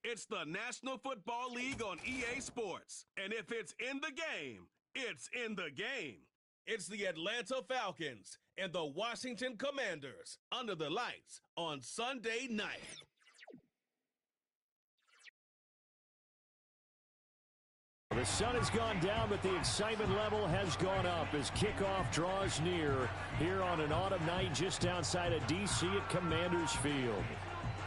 It's the National Football League on EA Sports. And if it's in the game, it's in the game. It's the Atlanta Falcons and the Washington Commanders under the lights on Sunday night. The sun has gone down, but the excitement level has gone up as kickoff draws near here on an autumn night just outside of D.C. at Commanders Field.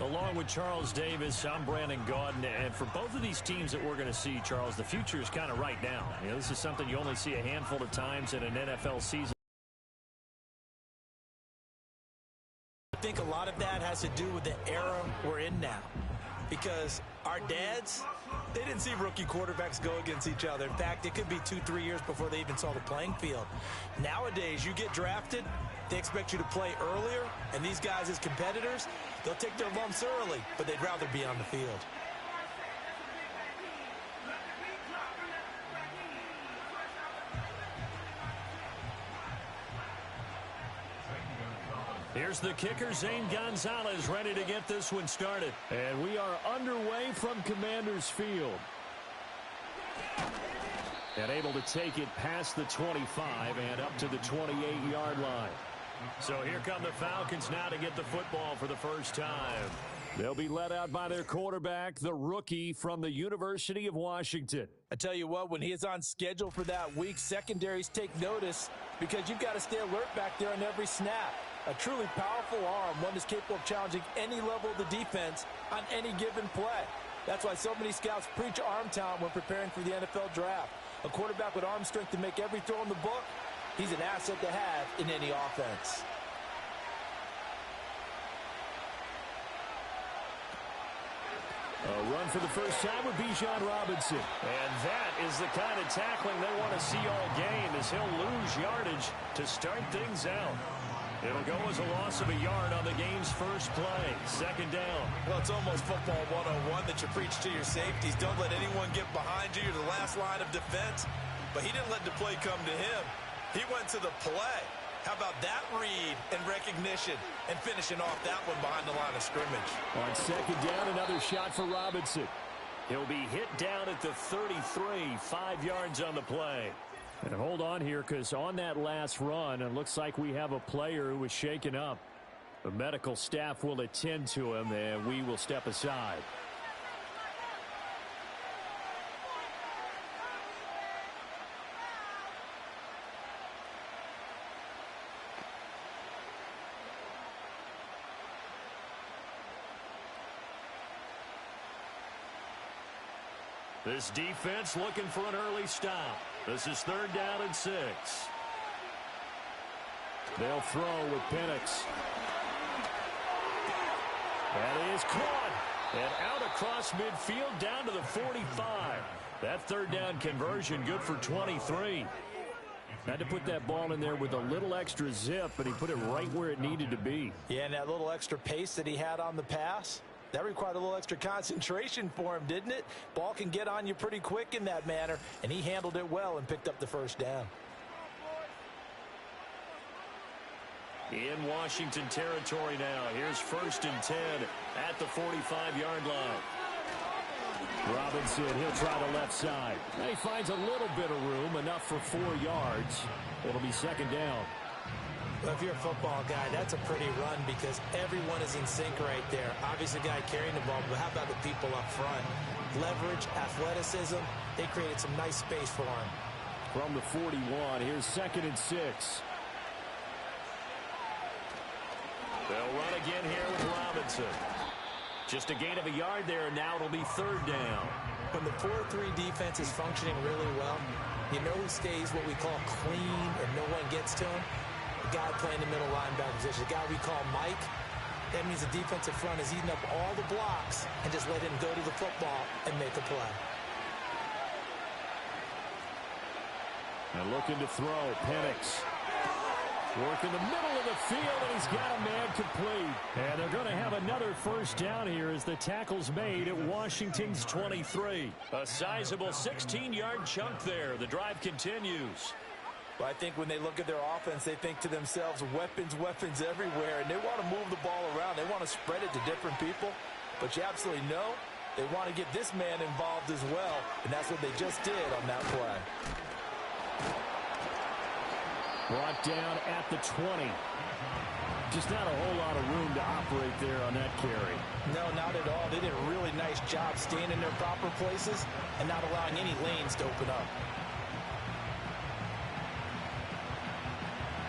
Along with Charles Davis, I'm Brandon Gaudin, and for both of these teams that we're going to see, Charles, the future is kind of right now. You know, this is something you only see a handful of times in an NFL season. I think a lot of that has to do with the era we're in now. Because our dads, they didn't see rookie quarterbacks go against each other. In fact, it could be 2-3 years before they even saw the playing field. Nowadays, you get drafted, they expect you to play earlier, and these guys as competitors, they'll take their lumps early, but they'd rather be on the field. Here's the kicker, Zane Gonzalez, ready to get this one started. And we are underway from Commanders Field. And able to take it past the 25 and up to the 28-yard line. So here come the Falcons now to get the football for the first time. They'll be led out by their quarterback, the rookie from the University of Washington. I tell you what, when he is on schedule for that week, secondaries take notice because you've got to stay alert back there on every snap. A truly powerful arm, one that's capable of challenging any level of the defense on any given play. That's why so many scouts preach arm talent when preparing for the NFL draft. A quarterback with arm strength to make every throw in the book, he's an asset to have in any offense. A run for the first time with Bijan Robinson. And that is the kind of tackling they want to see all game as he'll lose yardage to start things out. It'll go as a loss of a yard on the game's first play. Second down. Well, it's almost football 101 that you preach to your safeties. Don't let anyone get behind you. You're the last line of defense. But he didn't let the play come to him. He went to the play. How about that read and recognition and finishing off that one behind the line of scrimmage? On second down, another shot for Robinson. He'll be hit down at the 33, 5 yards on the play. And hold on here, because on that last run, it looks like we have a player who was shaken up. The medical staff will attend to him, and we will step aside. This defense looking for an early stop. This is third down and 6. They'll throw with Penix. That is caught. And out across midfield down to the 45. That third down conversion good for 23. Had to put that ball in there with a little extra zip, but he put it right where it needed to be. Yeah, and that little extra pace that he had on the pass, that required a little extra concentration for him, didn't it? Ball can get on you pretty quick in that manner, and he handled it well and picked up the first down. In Washington territory now. Here's 1st and 10 at the 45-yard line. Robinson, he'll try the left side. He finds a little bit of room, enough for 4 yards. It'll be second down. Well, if you're a football guy, that's a pretty run because everyone is in sync right there. Obviously, the guy carrying the ball, but how about the people up front? Leverage, athleticism, they created some nice space for him. From the 41, here's 2nd and 6. They'll run again here with Robinson. Just a gain of a yard there, and now it'll be third down. When the 4-3 defense is functioning really well, you know who stays what we call clean and no one gets to him? The guy playing the middle linebacker position, the guy we call Mike. That means the defensive front is eating up all the blocks and just let him go to the football and make a play. And looking to throw, Penix. Work in the middle of the field, and he's got a man complete. And they're going to have another first down here as the tackle's made at Washington's 23. A sizable 16-yard chunk there. The drive continues. Well, I think when they look at their offense, they think to themselves, weapons, weapons everywhere. And they want to move the ball around. They want to spread it to different people. But you absolutely know They want to get this man involved as well, and that's what they just did on that play. Brought down at the 20. Just not a whole lot of room to operate there on that carry. No, not at all. They did a really nice job staying in their proper places and not allowing any lanes to open up.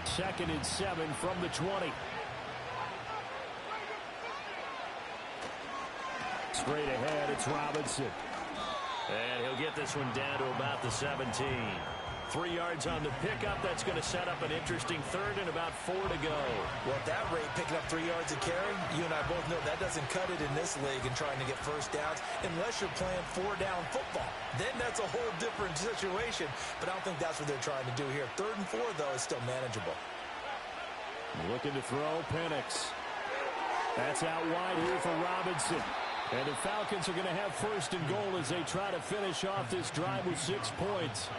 2nd and 7 from the 20. Straight ahead, it's Robinson. And he'll get this one down to about the 17. 3 yards on the pickup. That's going to set up an interesting 3rd and about 4 to go. Well, at that rate, picking up 3 yards a carry, you and I both know that doesn't cut it in this league and trying to get first downs unless you're playing 4-down football. Then that's a whole different situation, but I don't think that's what they're trying to do here. 3rd and 4, though, is still manageable. Looking to throw, Penix. That's out wide here for Robinson. And the Falcons are going to have 1st and goal as they try to finish off this drive with 6 points.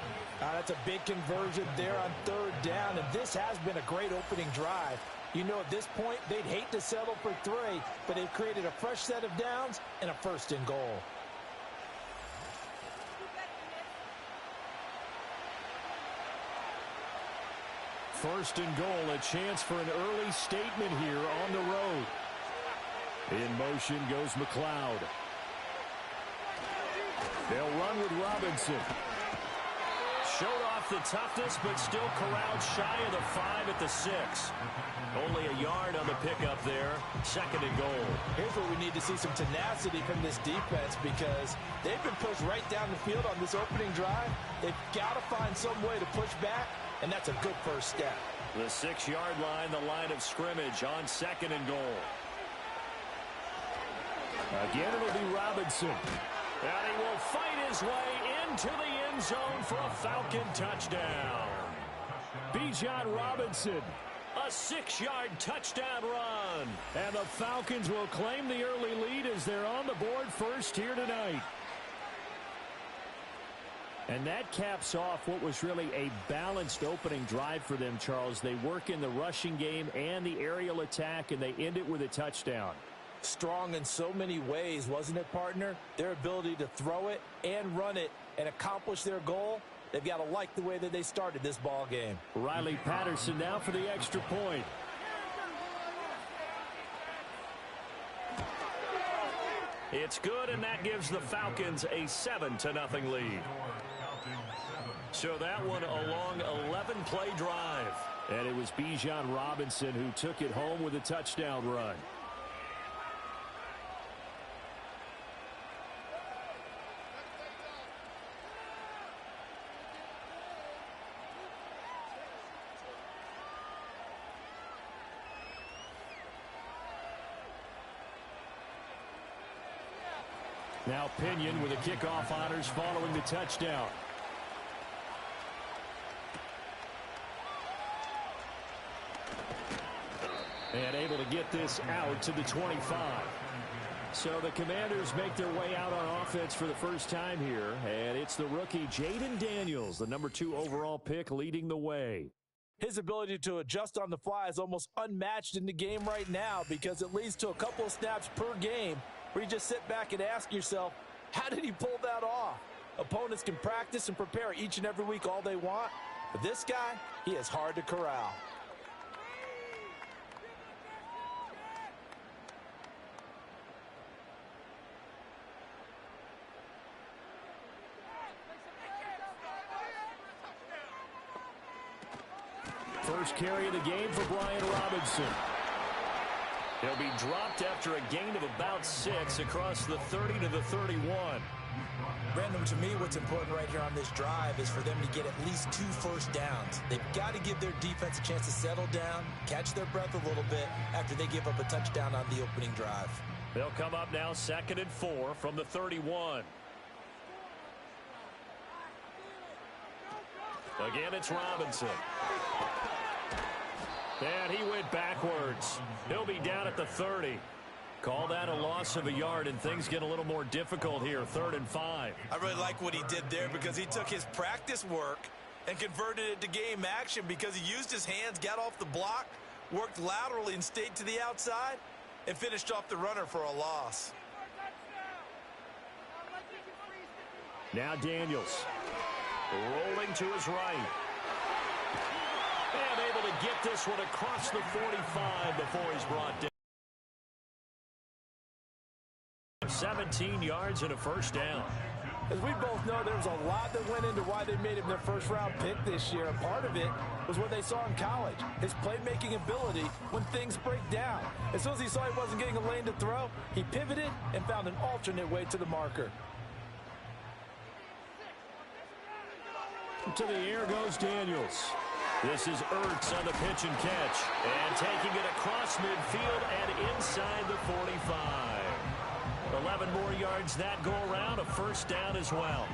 That's a big conversion there on 3rd down, and this has been a great opening drive. You know, at this point, they'd hate to settle for 3, but they've created a fresh set of downs and a 1st and goal. First and goal, a chance for an early statement here on the road. In motion goes McLeod. They'll run with Robinson. Showed off the toughness, but still corralled shy of the 5 at the 6. Only a yard on the pickup there. 2nd and goal. Here's where we need to see some tenacity from this defense because they've been pushed right down the field on this opening drive. They've got to find some way to push back, and that's a good first step. The 6-yard line, the line of scrimmage on 2nd and goal. Again, it'll be Robinson. And he will fight his way into the end zone for a Falcon touchdown. Bijan Robinson, a 6-yard touchdown run. And the Falcons will claim the early lead as they're on the board first here tonight. And that caps off what was really a balanced opening drive for them, Charles. They work in the rushing game and the aerial attack, and they end it with a touchdown. Strong in so many ways, wasn't it, partner? Their ability to throw it and run it and accomplish their goal, they've got to like the way that they started this ball game. Riley Patterson now for the extra point. It's good, and that gives the Falcons a 7-0 lead. So that one a long 11-play drive. And it was Bijan Robinson who took it home with a touchdown run. Now Pinion with the kickoff honors following the touchdown. And able to get this out to the 25. So the Commanders make their way out on offense for the first time here. And it's the rookie Jaden Daniels, the number 2 overall pick, leading the way. His ability to adjust on the fly is almost unmatched in the game right now because it leads to a couple of snaps per game where you just sit back and ask yourself, how did he pull that off? Opponents can practice and prepare each and every week all they want, but this guy, he is hard to corral. First carry of the game for Brian Robinson. He'll be dropped after a gain of about 6 across the 30 to the 31. Brandon, to me, what's important right here on this drive is for them to get at least 2 first downs. They've got to give their defense a chance to settle down, catch their breath a little bit after they give up a touchdown on the opening drive. They'll come up now 2nd and 4 from the 31. Again, it's Robinson. And he went backwards. He'll be down at the 30. Call that a loss of a yard, and things get a little more difficult here. 3rd and 5. I really like what he did there because he took his practice work and converted it to game action because he used his hands, got off the block, worked laterally and stayed to the outside, and finished off the runner for a loss. Now Daniels. Rolling to his right. And able to get this one across the 45 before he's brought down. 17 yards and a first down. As we both know, there was a lot that went into why they made him their first-round pick this year. And part of it was what they saw in college, his playmaking ability when things break down. As soon as he saw he wasn't getting a lane to throw, he pivoted and found an alternate way to the marker. To the air goes Daniels. This is Ertz on the pitch and catch. And taking it across midfield and inside the 45. 11 more yards that go around, a first down as well.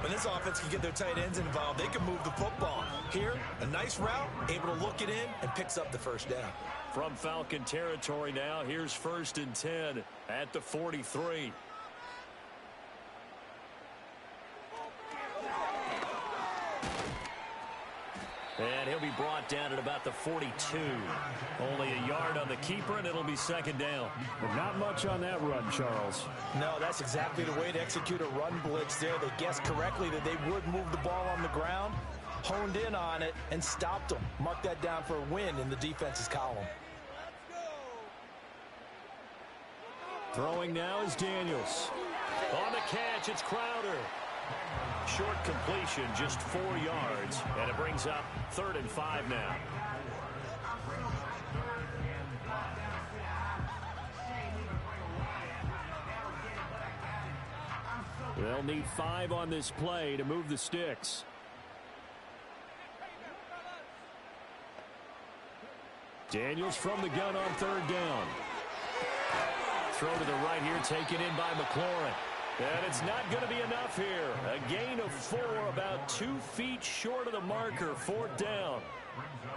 When this offense can get their tight ends involved, they can move the football. Here, a nice route, able to look it in, and picks up the first down. From Falcon territory now, here's 1st and 10 at the 43. And he'll be brought down at about the 42. Only a yard on the keeper, and it'll be 2nd down. But not much on that run, Charles. No, that's exactly the way to execute a run blitz there. They guessed correctly that they would move the ball on the ground, honed in on it, and stopped them. Mark that down for a win in the defense's column. Throwing now is Daniels. On the catch, it's Crowder. Short completion, just 4 yards, and it brings up 3rd and 5 now. They'll need 5 on this play to move the sticks. Daniels from the gun on 3rd down. Throw to the right here, taken in by McLaurin. And it's not going to be enough here. A gain of 4, about 2 feet short of the marker, 4th down.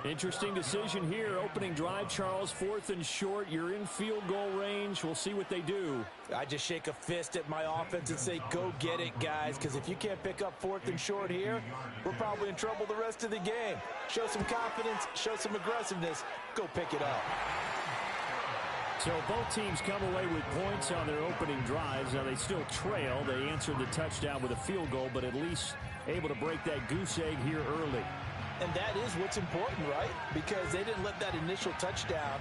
Interesting decision here. Opening drive, Charles, 4th and short. You're in field goal range. We'll see what they do. I just shake a fist at my offense and say, go get it, guys, because if you can't pick up 4th and short here, we're probably in trouble the rest of the game. Show some confidence, show some aggressiveness, go pick it up. So both teams come away with points on their opening drives. Now they still trail. They answered the touchdown with a field goal, but at least able to break that goose egg here early. And that is what's important, right? Because they didn't let that initial touchdown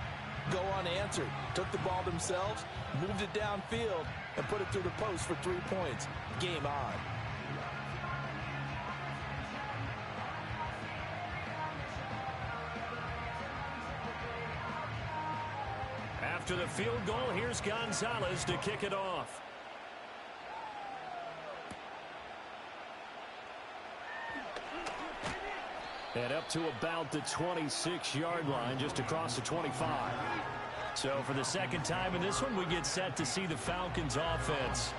go unanswered. Took the ball themselves, moved it downfield, and put it through the post for 3 points. Game on. After the field goal, here's Gonzalez to kick it off. And up to about the 26-yard line, just across the 25. So for the 2nd time in this one, we get set to see the Falcons offense.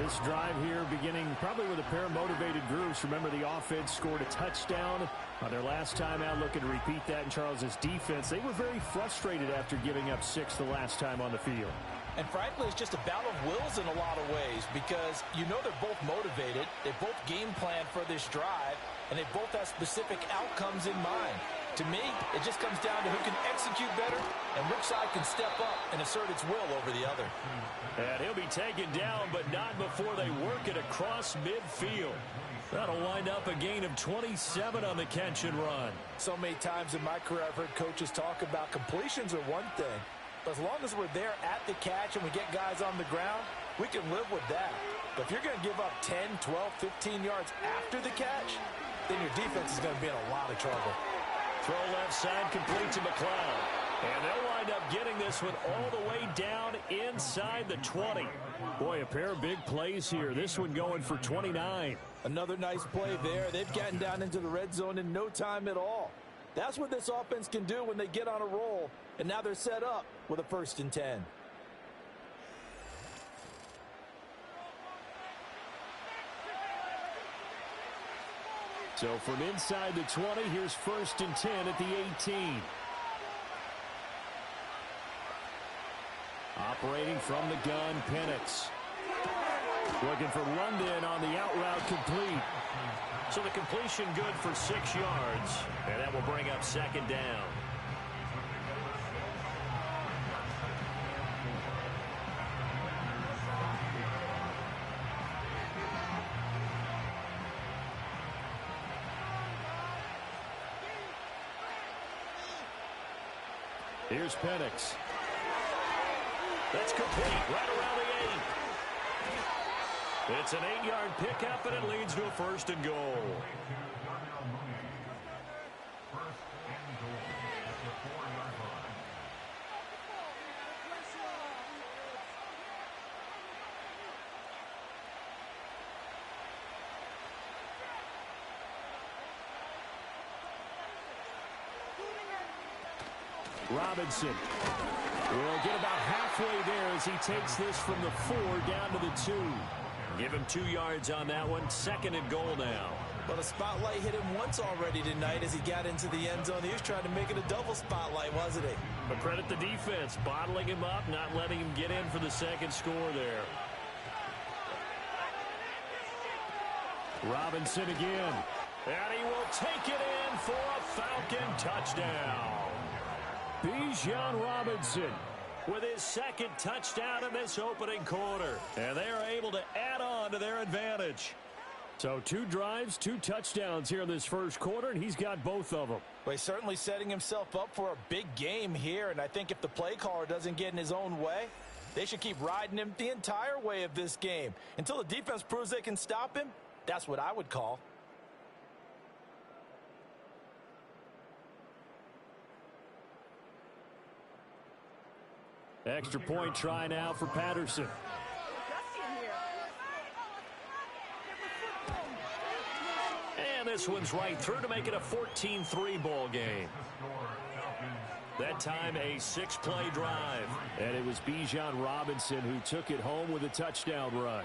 This drive here beginning probably with a pair of motivated groups. Remember, the offense scored a touchdown on their last time out. Looking to repeat that in Charles's defense. They were very frustrated after giving up 6 the last time on the field. And frankly, it's just a battle of wills in a lot of ways because you know they're both motivated. They both game plan for this drive, and they both have specific outcomes in mind. To me, it just comes down to who can execute better and which side can step up and assert its will over the other. And he'll be taken down, but not before they work it across midfield. That'll wind up a gain of 27 on the catch and run. So many times in my career, I've heard coaches talk about completions are one thing. But as long as we're there at the catch and we get guys on the ground, we can live with that. But if you're going to give up 10, 12, 15 yards after the catch, then your defense is going to be in a lot of trouble. Throw left side, complete to McLeod. And they'll wind up getting this one all the way down inside the 20. Boy, a pair of big plays here. This one going for 29. Another nice play there. They've gotten down into the red zone in no time at all. That's what this offense can do when they get on a roll. And now they're set up with a 1st and 10. So from inside the 20, here's 1st and 10 at the 18. Operating from the gun, Penix. Looking for London on the out route, complete. So the completion good for 6 yards. And that will bring up 2nd down. Here's Penix. That's complete right around the 8. It's an 8-yard pickup, and it leads to a 1st and goal. Robinson will get about halfway there as he takes this from the 4 down to the 2. Give him 2 yards on that one. 2nd and goal now. Well, the spotlight hit him once already tonight as he got into the end zone. He was trying to make it a double spotlight, wasn't he? But credit the defense, bottling him up, not letting him get in for the 2nd score there. Robinson again. And he will take it in for a Falcon touchdown. Bijan Robinson with his 2nd touchdown in this opening quarter. And they are able to add on to their advantage. So 2 drives, 2 touchdowns here in this 1st quarter, and he's got both of them. Well, he's certainly setting himself up for a big game here, and I think if the play caller doesn't get in his own way, they should keep riding him the entire way of this game. Until the defense proves they can stop him, that's what I would call. Extra point try now for Patterson. And this one's right through to make it a 14-3 ball game. That time a 6-play drive. And it was Bijan Robinson who took it home with a touchdown run.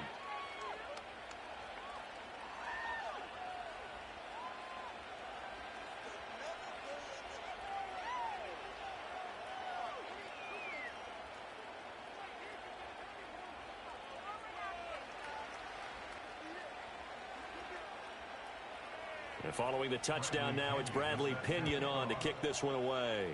And following the touchdown now, it's Bradley Pinion on to kick this one away.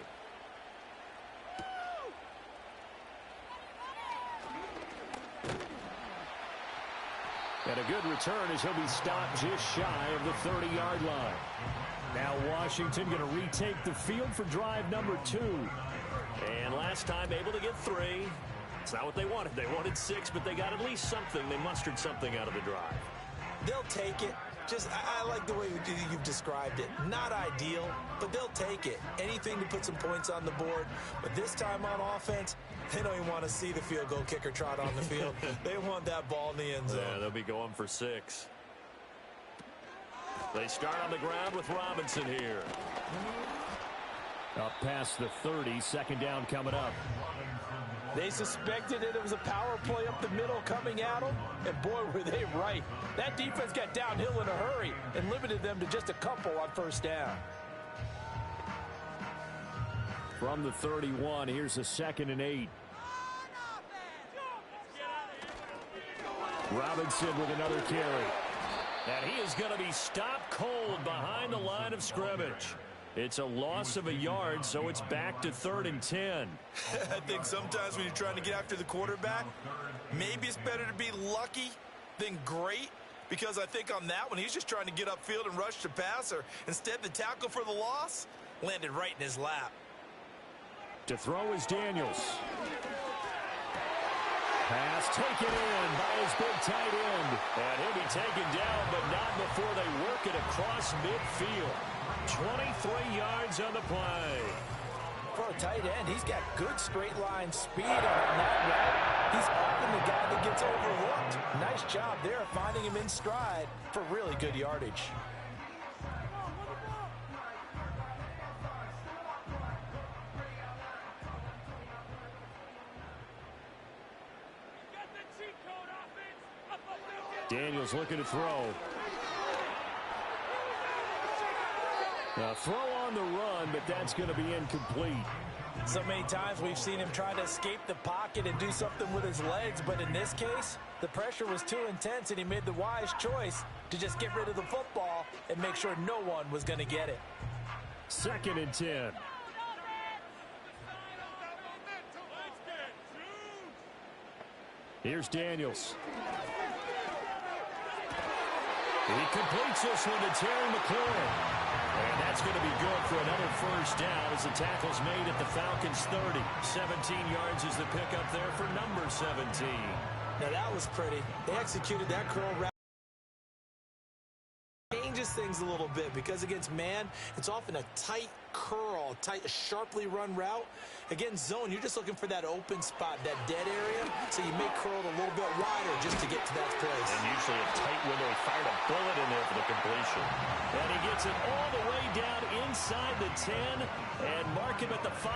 And a good return as he'll be stopped just shy of the 30-yard line. Now Washington going to retake the field for drive number 2. And last time able to get 3. It's not what they wanted. They wanted 6, but they got at least something. They mustered something out of the drive. They'll take it. Just, I like the way you've described it. Not ideal, but they'll take it. Anything to put some points on the board. But this time on offense, they don't even want to see the field goal kicker trot on the field. They want that ball in the end zone. Yeah, they'll be going for 6. They start on the ground with Robinson here. Up past the 30, 2nd down coming up. They suspected it was a power play up the middle coming at them, and boy, were they right. That defense got downhill in a hurry and limited them to just a couple on 1st down. From the 31, here's a 2nd and 8. Robinson with another carry. And he is going to be stopped cold behind the line of scrimmage. It's a loss of a yard, so it's back to 3rd and 10. I think sometimes when you're trying to get after the quarterback, maybe it's better to be lucky than great, because I think on that one, he's just trying to get upfield and rush the passer. Instead, the tackle for the loss landed right in his lap. To throw is Daniels. Pass taken in by his big tight end. And he'll be taken down, but not before they work it across midfield. 23 yards on the play. For a tight end, he's got good straight line speed on that route. He's often the guy that gets overlooked. Nice job there of finding him in stride for really good yardage. Daniels looking to throw. A throw on the run, but that's going to be incomplete. So many times we've seen him try to escape the pocket and do something with his legs, but in this case, the pressure was too intense and he made the wise choice to just get rid of the football and make sure no one was going to get it. 2nd and 10. Here's Daniels. He completes this one to Terry McLaurin. And that's going to be good for another first down as the tackle's made at the Falcons' 30. 17 yards is the pickup there for number 17. Now that was pretty. They executed that curl route. Changes things a little bit because against man, it's often a tight curl, sharply run route. Against zone, you're just looking for that open spot, that dead area, so you may curl it a little bit wider just to get to that place. And usually a tight window. He fired a bullet in there for the completion. And he gets it all the way down inside the 10 and mark him at the 5.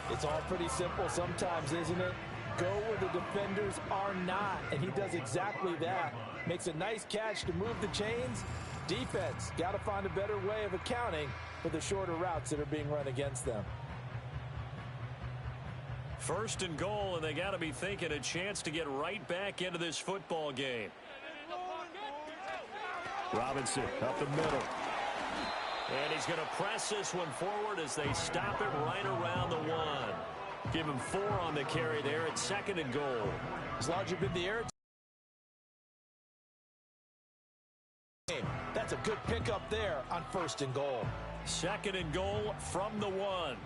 It's all pretty simple sometimes, isn't it? Go where the defenders are not, and he does exactly that. Makes a nice catch to move the chains. Defense got to find a better way of accounting for the shorter routes that are being run against them. First and goal, and they got to be thinking a chance to get right back into this football game. Robinson up the middle. And he's going to press this one forward as they stop it right around the 1. Give him 4 on the carry there at second and goal. As long as you've been the air. That's a good pickup there on first and goal. Second and goal from the 1.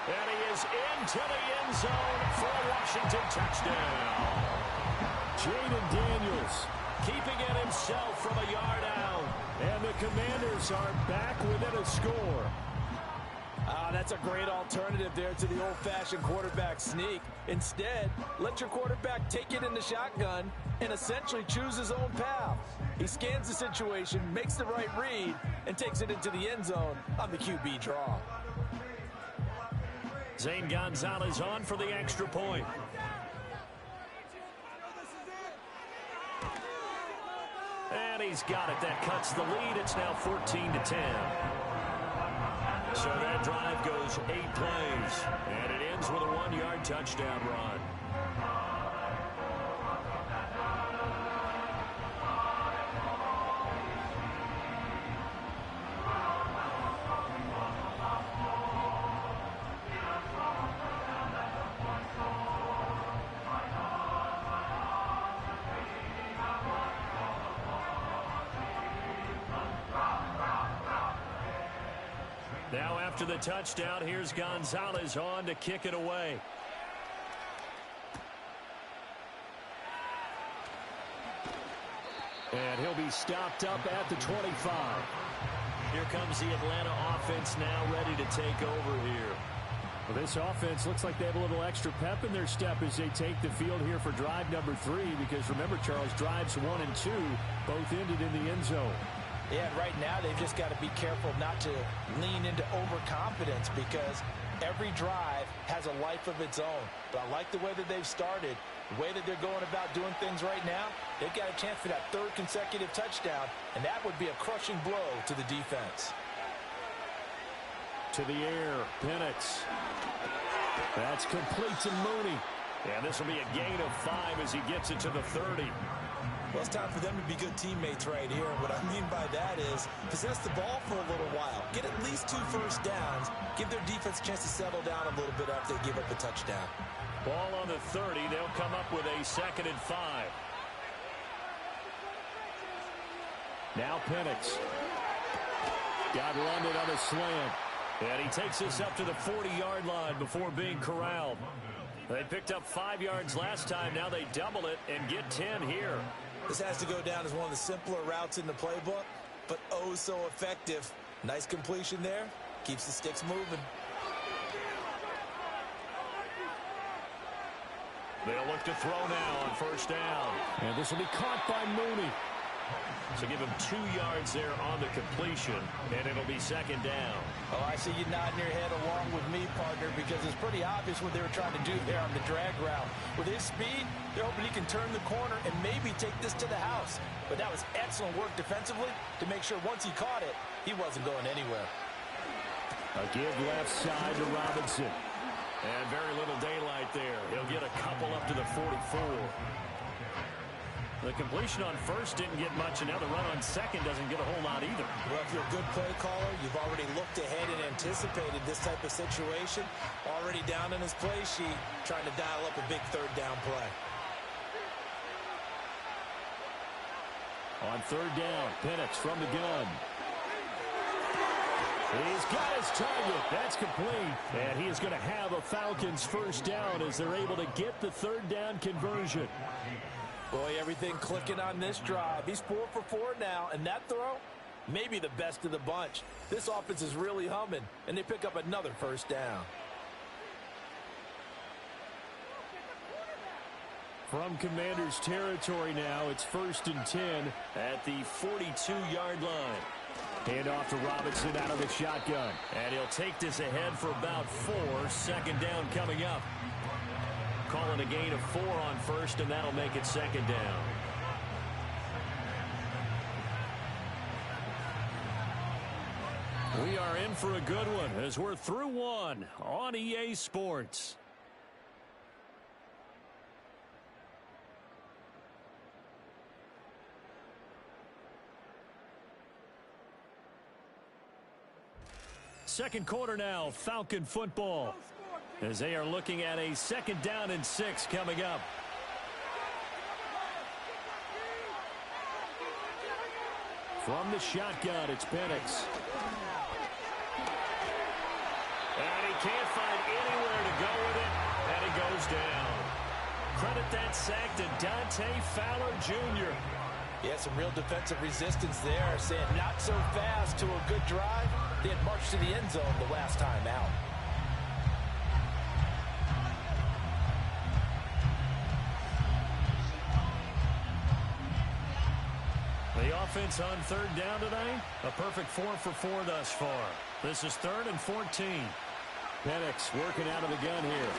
And he is into the end zone for a Washington touchdown. Jaden Daniels keeping it himself from a yard out. And the Commanders are back within a score. That's a great alternative there to the old-fashioned quarterback sneak. Instead, let your quarterback take it in the shotgun and essentially choose his own path. He scans the situation, makes the right read, and takes it into the end zone on the QB draw. Zane Gonzalez on for the extra point. And he's got it. That cuts the lead. It's now 14-10. So that drive goes 8 plays, and it ends with a 1-yard touchdown run. Now after the touchdown, here's Gonzalez on to kick it away. And he'll be stopped up at the 25. Here comes the Atlanta offense now ready to take over here. Well, this offense looks like they have a little extra pep in their step as they take the field here for drive number 3. Because remember, Charles, drives 1 and 2 both ended in the end zone. Yeah, and right now they've just got to be careful not to lean into overconfidence because every drive has a life of its own. But I like the way that they've started, the way that they're going about doing things right now. They've got a chance for that 3rd consecutive touchdown, and that would be a crushing blow to the defense. To the air, Penix. That's complete to Mooney. And this will be a gain of 5 as he gets it to the 30. Well, it's time for them to be good teammates right here. What I mean by that is possess the ball for a little while. Get at least 2 first downs. Give their defense a chance to settle down a little bit after they give up a touchdown. Ball on the 30. They'll come up with a 2nd and 5. Now Penix. Got London on a slant. And he takes this up to the 40-yard line before being corralled. They picked up 5 yards last time. Now they double it and get 10 here. This has to go down as one of the simpler routes in the playbook, but oh so effective. Nice completion there. Keeps the sticks moving. They'll look to throw now on first down. And this will be caught by Mooney. So give him 2 yards there on the completion, and it'll be 2nd down. Oh, I see you nodding your head along with me, partner, because it's pretty obvious what they were trying to do there on the drag route. With his speed, they're hoping he can turn the corner and maybe take this to the house. But that was excellent work defensively to make sure once he caught it, he wasn't going anywhere. A give left side to Robinson. And very little daylight there. He'll get a couple up to the 44. The completion on first didn't get much, and now the run on second doesn't get a whole lot either. Well, if you're a good play caller, you've already looked ahead and anticipated this type of situation. Already down in his play sheet, trying to dial up a big third down play. On third down, Penix from the gun. He's got his target. That's complete. And he is going to have a Falcons first down as they're able to get the third down conversion. Boy, everything clicking on this drive. He's 4 for 4 now, and that throw, maybe the best of the bunch. This offense is really humming, and they pick up another first down. From Commanders territory now, it's 1st and 10 at the 42-yard line. Hand off to Robinson out of the shotgun. And he'll take this ahead for about 4. Second down coming up. Calling a gain of 4 on first, and that'll make it second down. We are in for a good one as we're through one on EA Sports. Second quarter now, Falcon football, as they are looking at a second down and 6 coming up. From the shotgun, it's Penix. And he can't find anywhere to go with it, and it goes down. Credit that sack to Dante Fowler Jr. Yeah, some real defensive resistance there, saying not so fast to a good drive. They had marched to the end zone the last time out. The offense on third down today, a perfect 4 for 4 thus far. This is 3rd and 14. Penix working out of the gun here.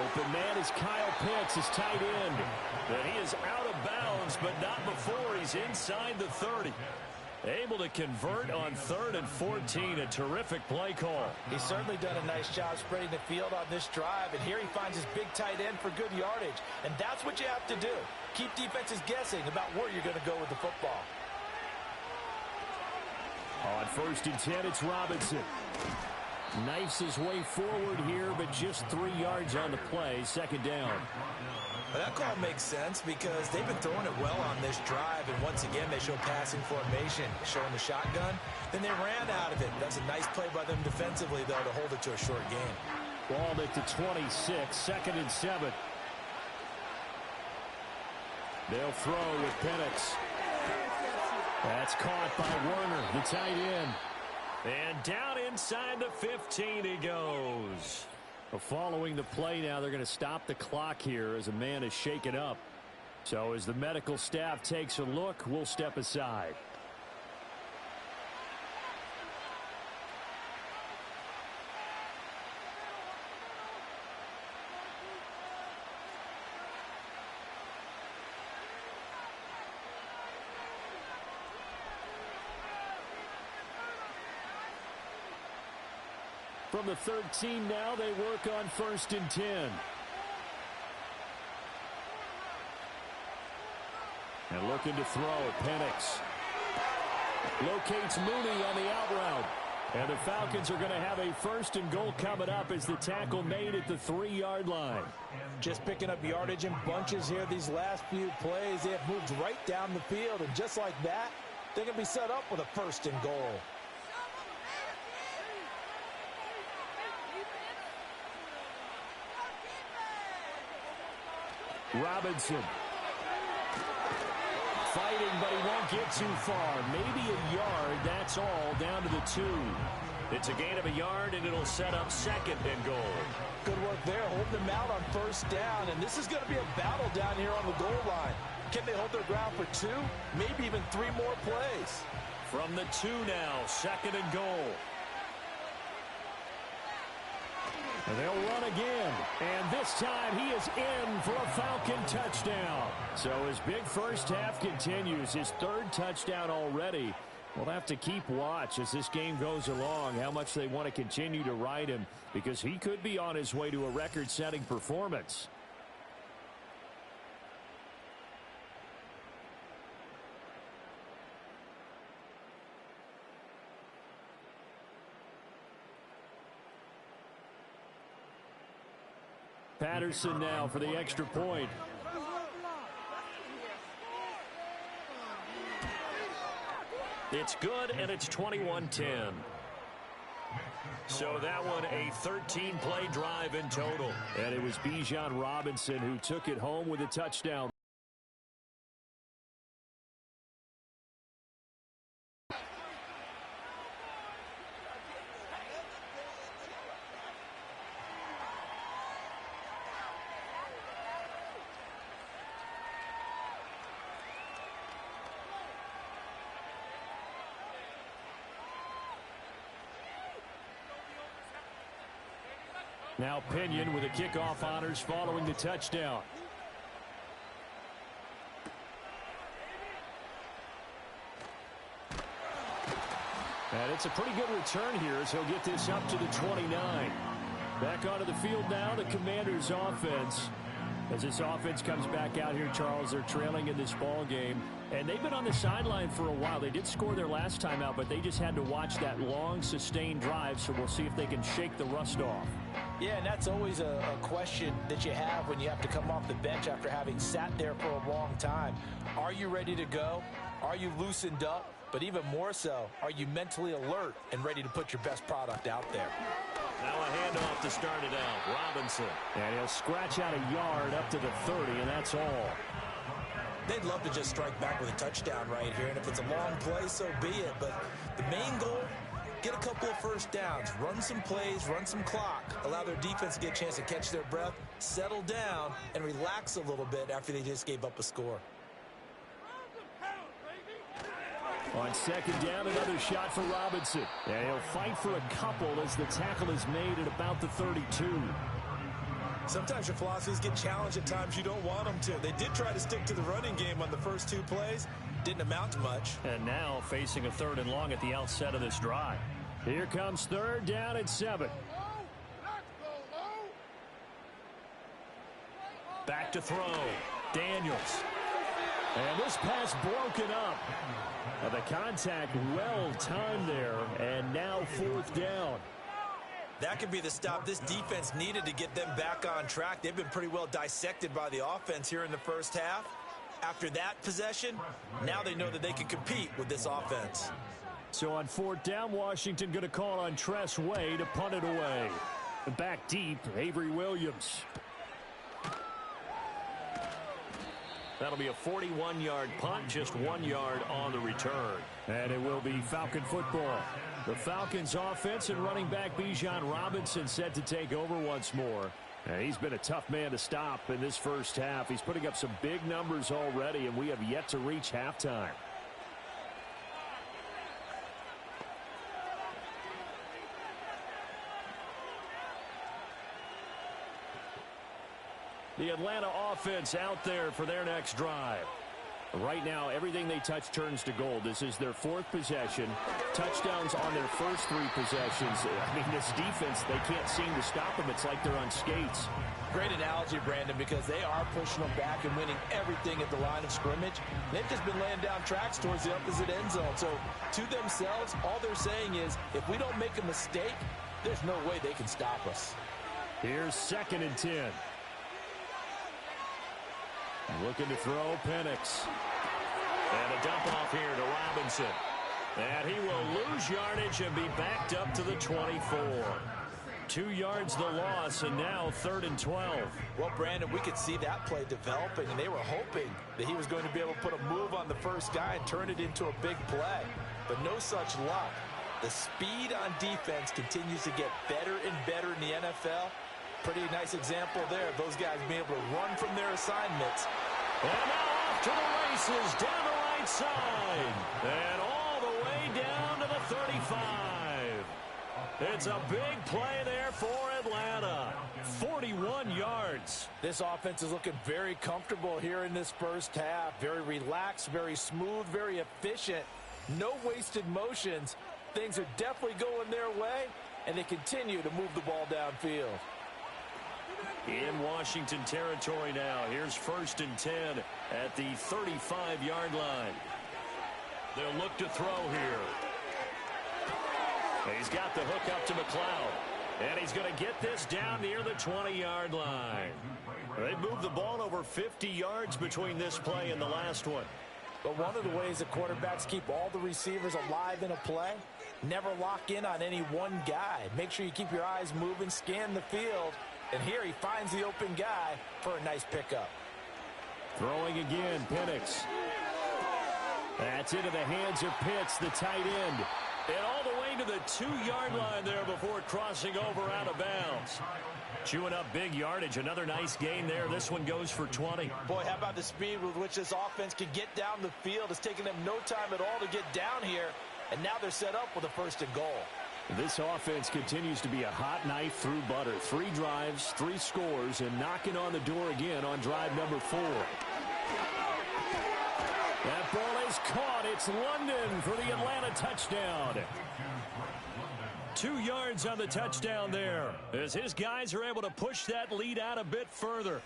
Open man is Kyle Pitts, his tight end. But he is out of bounds, but not before he's inside the 30. Able to convert on 3rd and 14, a terrific play call. He's certainly done a nice job spreading the field on this drive, and here he finds his big tight end for good yardage. And that's what you have to do. Keep defenses guessing about where you're going to go with the football. On 1st and 10, it's Robinson. Knifes his way forward here, but just 3 yards on the play. Second down. Well, that call makes sense because they've been throwing it well on this drive, and once again they show passing formation, showing the shotgun. Then they ran out of it. That's a nice play by them defensively, though, to hold it to a short game. Ball at the 26, 2nd and 7. They'll throw with Penix. That's caught by Werner, the tight end. And down inside the 15 he goes. Following the play now, they're going to stop the clock here as a man is shaken up. So as the medical staff takes a look, we'll step aside. From the 13 now, they work on 1st and 10. And looking to throw, Penix. Locates Mooney on the out route. And the Falcons are going to have a 1st and goal coming up as the tackle made at the 3-yard line. Just picking up yardage in bunches here these last few plays. They have moved right down the field, and just like that, they're going to be set up with a 1st and goal. Robinson. Fighting, but he won't get too far. Maybe a yard, that's all, down to the 2. It's a gain of a yard, and it'll set up 2nd and goal. Good work there, holding them out on 1st down, and this is going to be a battle down here on the goal line. Can they hold their ground for 2? Maybe even 3 more plays. From the 2 now, 2nd and goal. And they'll run again, and this time he is in for a Falcon touchdown. So his big first half continues, his 3rd touchdown already. We'll have to keep watch as this game goes along, how much they want to continue to ride him, because he could be on his way to a record-setting performance. Patterson now for the extra point. It's good, and it's 21-10. So that one a 13-play drive in total. And it was Bijan Robinson who took it home with a touchdown. Now Pinion with the kickoff honors following the touchdown. And it's a pretty good return here as he'll get this up to the 29. Back onto the field now, the Commanders offense. As this offense comes back out here, Charles, they're trailing in this ball game. And they've been on the sideline for a while. They did score their last time out, but they just had to watch that long, sustained drive, so we'll see if they can shake the rust off. Yeah, and that's always a question that you have when you have to come off the bench after having sat there for a long time. Are you ready to go? Are you loosened up? But even more so, are you mentally alert and ready to put your best product out there? Now a handoff to start it out. Robinson. And he'll scratch out a yard up to the 30, and that's all. They'd love to just strike back with a touchdown right here, and if it's a long play, so be it. But the main goal, get a couple of first downs, run some plays, run some clock, allow their defense to get a chance to catch their breath, settle down, and relax a little bit after they just gave up a score. On second down, another shot for Robinson. And he'll fight for a couple as the tackle is made at about the 32. Sometimes your philosophies get challenged at times you don't want them to. They did try to stick to the running game on the first two plays. Didn't amount to much. And now facing a 3rd and long at the outset of this drive. Here comes 3rd down and 7. Back to throw. Daniels. And this pass broken up. The contact well timed there, and now 4th down. That could be the stop this defense needed to get them back on track. They've been pretty well dissected by the offense here in the first half. After that possession, now they know that they can compete with this offense. So on 4th down, Washington going to call on Tress Way to punt it away. Back deep, Avery Williams. That'll be a 41-yard punt, just 1 yard on the return. And it will be Falcon football. The Falcons offense and running back Bijan Robinson set to take over once more. And he's been a tough man to stop in this first half. He's putting up some big numbers already, and we have yet to reach halftime. The Atlanta offense out there for their next drive. Right now, everything they touch turns to gold. This is their 4th possession. Touchdowns on their first 3 possessions. I mean, this defense, they can't seem to stop them. It's like they're on skates. Great analogy, Brandon, because they are pushing them back and winning everything at the line of scrimmage. They've just been laying down tracks towards the opposite end zone. So, to themselves, all they're saying is, if we don't make a mistake, there's no way they can stop us. Here's 2nd and 10. Looking to throw, Penix. And a dump off here to Robinson. And he will lose yardage and be backed up to the 24. 2 yards the loss, and now 3rd and 12. Well, Brandon, we could see that play developing, and they were hoping that he was going to be able to put a move on the first guy and turn it into a big play. But no such luck. The speed on defense continues to get better and better in the NFL. Pretty nice example there of those guys being able to run from their assignments. And now off to the races down the right side. And all the way down to the 35. It's a big play there for Atlanta. 41 yards. This offense is looking very comfortable here in this first half. Very relaxed, very smooth, very efficient. No wasted motions. Things are definitely going their way, and they continue to move the ball downfield. In Washington territory now. Here's 1st and 10 at the 35-yard line. They'll look to throw here. He's got the hook up to McLeod. And he's going to get this down near the 20-yard line. They've moved the ball over 50 yards between this play and the last one. But one of the ways that quarterbacks keep all the receivers alive in a play, never lock in on any one guy. Make sure you keep your eyes moving, scan the field. And here he finds the open guy for a nice pickup. Throwing again, Penix. That's into the hands of Pitts, the tight end. And all the way to the 2-yard line there before crossing over out of bounds. Chewing up big yardage. Another nice gain there. This one goes for 20. Boy, how about the speed with which this offense can get down the field? It's taken them no time at all to get down here. And now they're set up with a 1st and goal. This offense continues to be a hot knife through butter. 3 drives, 3 scores, and knocking on the door again on drive number 4. That ball is caught. It's London for the Atlanta touchdown. 2 yards on the touchdown there, as his guys are able to push that lead out a bit further.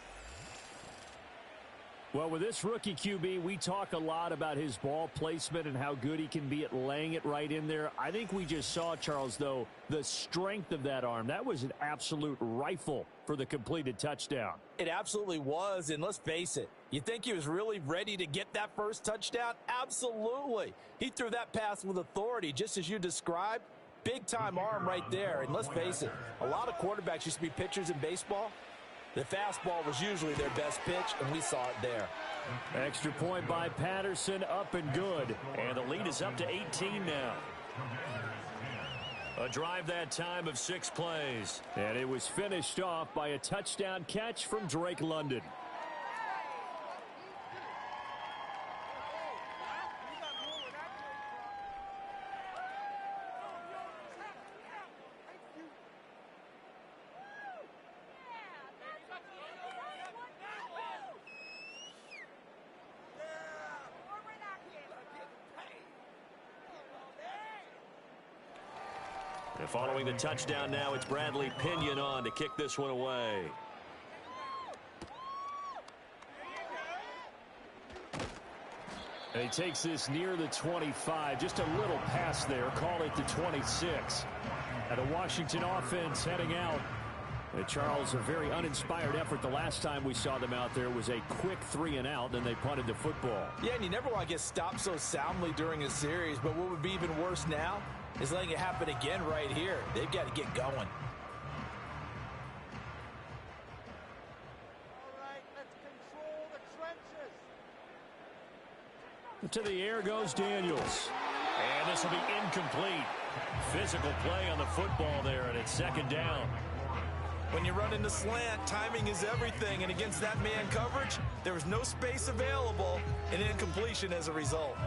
Well, with this rookie QB, we talk a lot about his ball placement and how good he can be at laying it right in there. I think we just saw, Charles, though, the strength of that arm. That was an absolute rifle for the completed touchdown. It absolutely was, and let's face it, you think he was really ready to get that first touchdown? Absolutely. He threw that pass with authority, just as you described. Big-time arm right there, and let's face it, a lot of quarterbacks used to be pitchers in baseball. The fastball was usually their best pitch, and we saw it there. Extra point by Patterson, up and good. And the lead is up to 18 now. A drive that time of 6 plays. And it was finished off by a touchdown catch from Drake London. And following the touchdown now, it's Bradley Pinion on to kick this one away. And he takes this near the 25. Just a little pass there. Call it the 26. And the Washington offense heading out. And Charles, a very uninspired effort. The last time we saw them out there was a quick 3-and-out, and they punted the football. Yeah, and you never want to get stopped so soundly during a series. But what would be even worse now is letting it happen again right here. They've got to get going. All right, let's control the trenches. To the air goes Daniels. And this will be incomplete. Physical play on the football there, and it's 2nd down. When you run into slant, timing is everything. And against that man coverage, there was no space available, and incompletion as a result.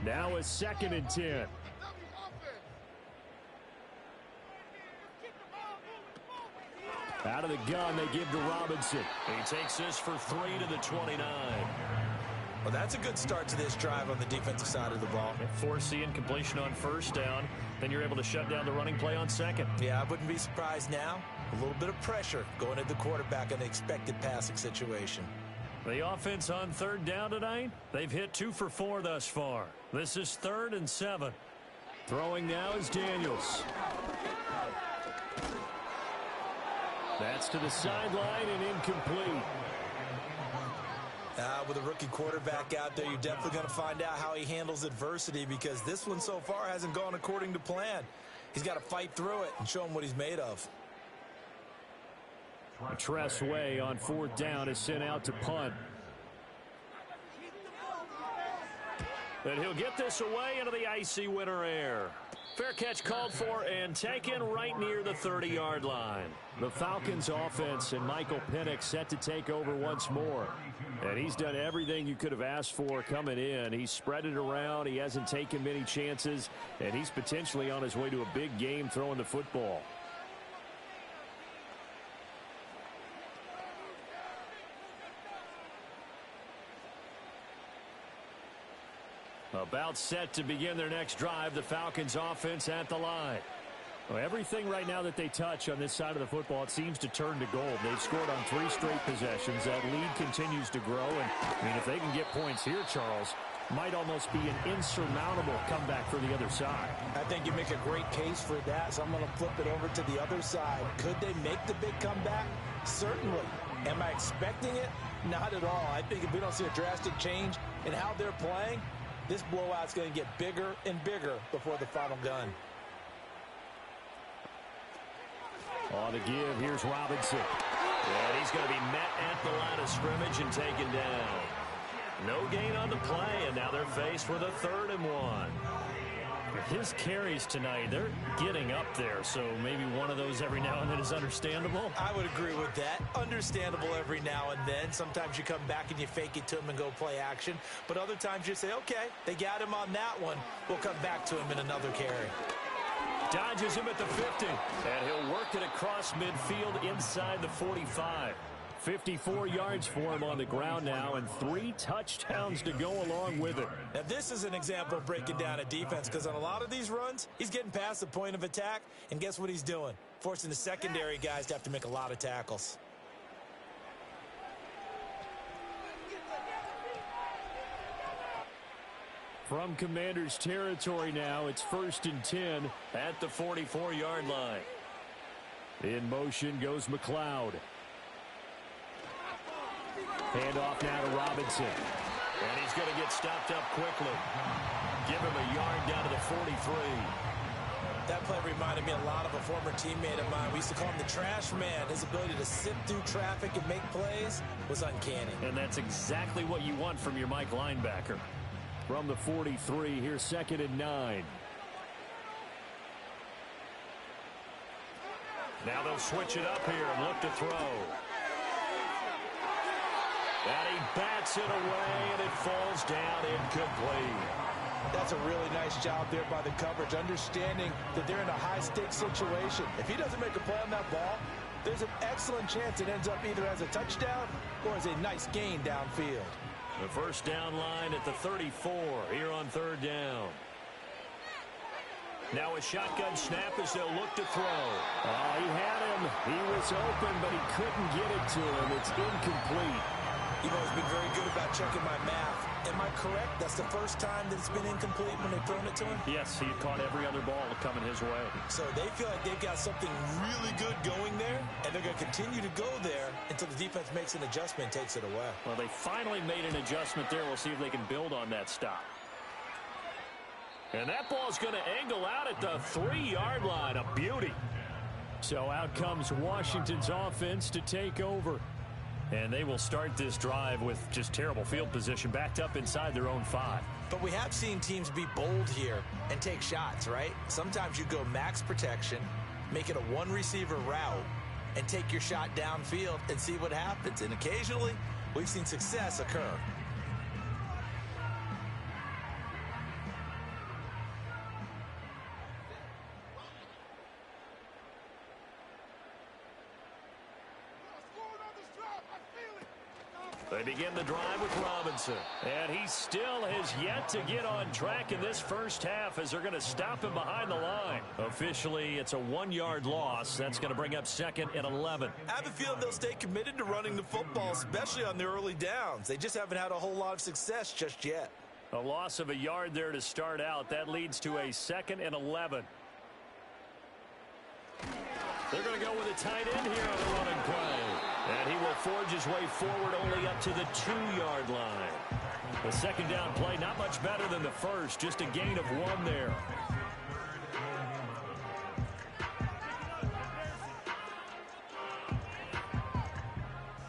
Now a 2nd and 10. Out of the gun, they give to Robinson. He takes this for 3 to the 29. Well, that's a good start to this drive on the defensive side of the ball. Force the incompletion on 1st down. Then you're able to shut down the running play on 2nd. Yeah, I wouldn't be surprised now. A little bit of pressure going at the quarterback in an expected passing situation. The offense on 3rd down tonight, they've hit 2 for 4 thus far. This is 3rd and 7. Throwing now is Daniels. That's to the sideline and incomplete. With a rookie quarterback out there, you're definitely going to find out how he handles adversity, because this one so far hasn't gone according to plan. He's got to fight through it and show him what he's made of. Tress Way on 4th down is sent out to punt. And he'll get this away into the icy winter air. Fair catch called for and taken right near the 30-yard line. The Falcons offense and Michael Penix set to take over once more. And he's done everything you could have asked for coming in. He's spread it around. He hasn't taken many chances. And he's potentially on his way to a big game throwing the football. About set to begin their next drive, the Falcons offense at the line. Well, everything right now that they touch on this side of the football, it seems to turn to gold. They've scored on 3 straight possessions. That lead continues to grow. And, I mean, if they can get points here, Charles, might almost be an insurmountable comeback for the other side. I think you make a great case for that, so I'm going to flip it over to the other side. Could they make the big comeback? Certainly. Am I expecting it? Not at all. I think if we don't see a drastic change in how they're playing, this blowout's going to get bigger and bigger before the final gun. On the give, here's Robinson. And he's going to be met at the line of scrimmage and taken down. No gain on the play, and now they're faced with a 3rd and 1. His carries tonight, they're getting up there, so maybe one of those every now and then is understandable. I would agree with that. Understandable every now and then. Sometimes you come back and you fake it to him and go play action. But other times you say, okay, they got him on that one. We'll come back to him in another carry. Dodges him at the 50. And he'll work it across midfield inside the 45. 54 yards for him on the ground now, and 3 touchdowns to go along with it. Now, this is an example of breaking down a defense, because on a lot of these runs, he's getting past the point of attack, and guess what he's doing? Forcing the secondary guys to have to make a lot of tackles. From Commanders territory now, it's 1st and 10 at the 44-yard line. In motion goes McLeod. Handoff now to Robinson. And he's going to get stopped up quickly. Give him a yard down to the 43. That play reminded me a lot of a former teammate of mine. We used to call him the trash man. His ability to sift through traffic and make plays was uncanny. And that's exactly what you want from your Mike linebacker. From the 43, here's 2nd and 9. Now they'll switch it up here and look to throw. And he bats it away, and it falls down incomplete. That's a really nice job there by the coverage, understanding that they're in a high-stakes situation. If he doesn't make a play on that ball, there's an excellent chance it ends up either as a touchdown or as a nice gain downfield. The first down line at the 34 here on 3rd down. Now a shotgun snap as they'll look to throw. Oh, he had him. He was open, but he couldn't get it to him. It's incomplete. You've always been very good about checking my math. Am I correct? That's the first time that it's been incomplete when they've thrown it to him? Yes, he caught every other ball coming his way. So they feel like they've got something really good going there, and they're going to continue to go there until the defense makes an adjustment and takes it away. Well, they finally made an adjustment there. We'll see if they can build on that stop. And that ball's going to angle out at the 3-yard line. A beauty. So out comes Washington's offense to take over. And they will start this drive with just terrible field position, backed up inside their own 5. But we have seen teams be bold here and take shots, right? Sometimes you go max protection, make it a one-receiver route, and take your shot downfield and see what happens. And occasionally, we've seen success occur. They begin the drive with Robinson. And he still has yet to get on track in this first half as they're going to stop him behind the line. Officially, it's a 1-yard loss. That's going to bring up 2nd and 11. I have a feeling they'll stay committed to running the football, especially on the early downs. They just haven't had a whole lot of success just yet. A loss of a yard there to start out. That leads to a 2nd and 11. They're going to go with a tight end here on the running play. And he will forge his way forward only up to the 2-yard line. The second down play, not much better than the first. Just a gain of 1 there.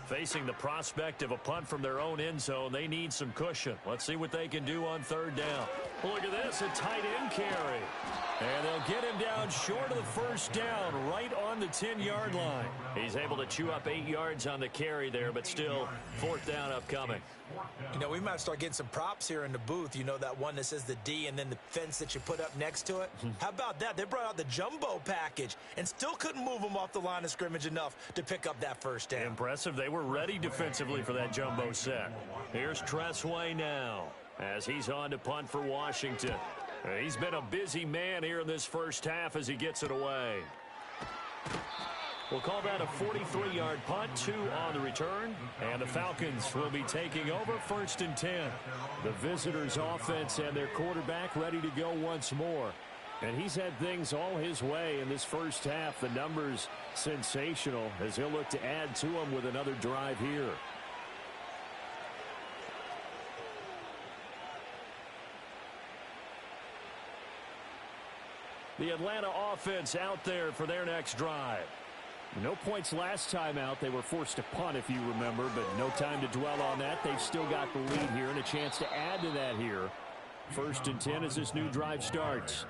Facing the prospect of a punt from their own end zone, they need some cushion. Let's see what they can do on 3rd down. Look at this, a tight end carry. And they'll get him down short of the first down, right on the 10-yard line. He's able to chew up 8 yards on the carry there, but still 4th down upcoming. You know, we might start getting some props here in the booth. You know, that one that says the D and then the fence that you put up next to it? How about that? They brought out the jumbo package and still couldn't move them off the line of scrimmage enough to pick up that first down. Impressive. They were ready defensively for that jumbo set. Here's Tressway now as he's on to punt for Washington. He's been a busy man here in this first half as he gets it away. We'll call that a 43-yard punt, 2 on the return, and the Falcons will be taking over 1st and 10. The visitors' offense and their quarterback ready to go once more. And he's had things all his way in this first half. The numbers sensational as he'll look to add to them with another drive here. The Atlanta offense out there for their next drive. No points last time out. They were forced to punt, if you remember, but no time to dwell on that. They've still got the lead here and a chance to add to that here. 1st and 10 as this new drive starts.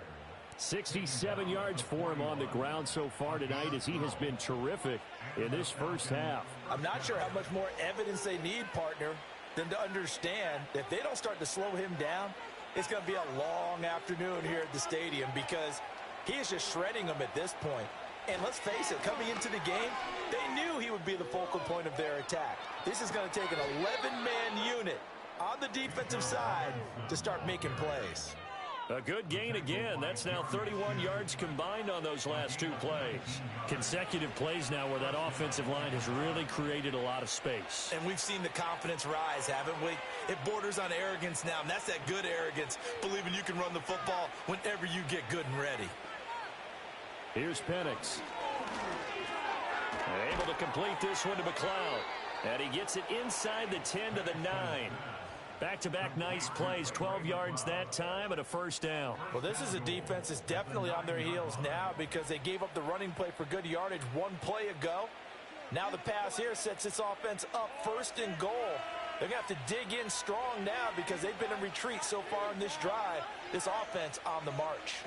67 yards for him on the ground so far tonight as he has been terrific in this first half. I'm not sure how much more evidence they need, partner, than to understand that if they don't start to slow him down, it's going to be a long afternoon here at the stadium because he is just shredding them at this point. And let's face it, coming into the game, they knew he would be the focal point of their attack. This is going to take an 11-man unit on the defensive side to start making plays. A good gain again. That's now 31 yards combined on those last 2 plays. Consecutive plays now where that offensive line has really created a lot of space. And we've seen the confidence rise, haven't we? It borders on arrogance now, and that's that good arrogance, believing you can run the football whenever you get good and ready. Here's Penix. Able to complete this one to McLeod. And he gets it inside the 10 to the 9. Back-to-back nice plays, 12 yards that time and a first down. Well, this is a defense that's definitely on their heels now because they gave up the running play for good yardage 1 play ago. Now the pass here sets this offense up 1st and goal. They're going to have to dig in strong now because they've been in retreat so far in this drive. This offense on the march.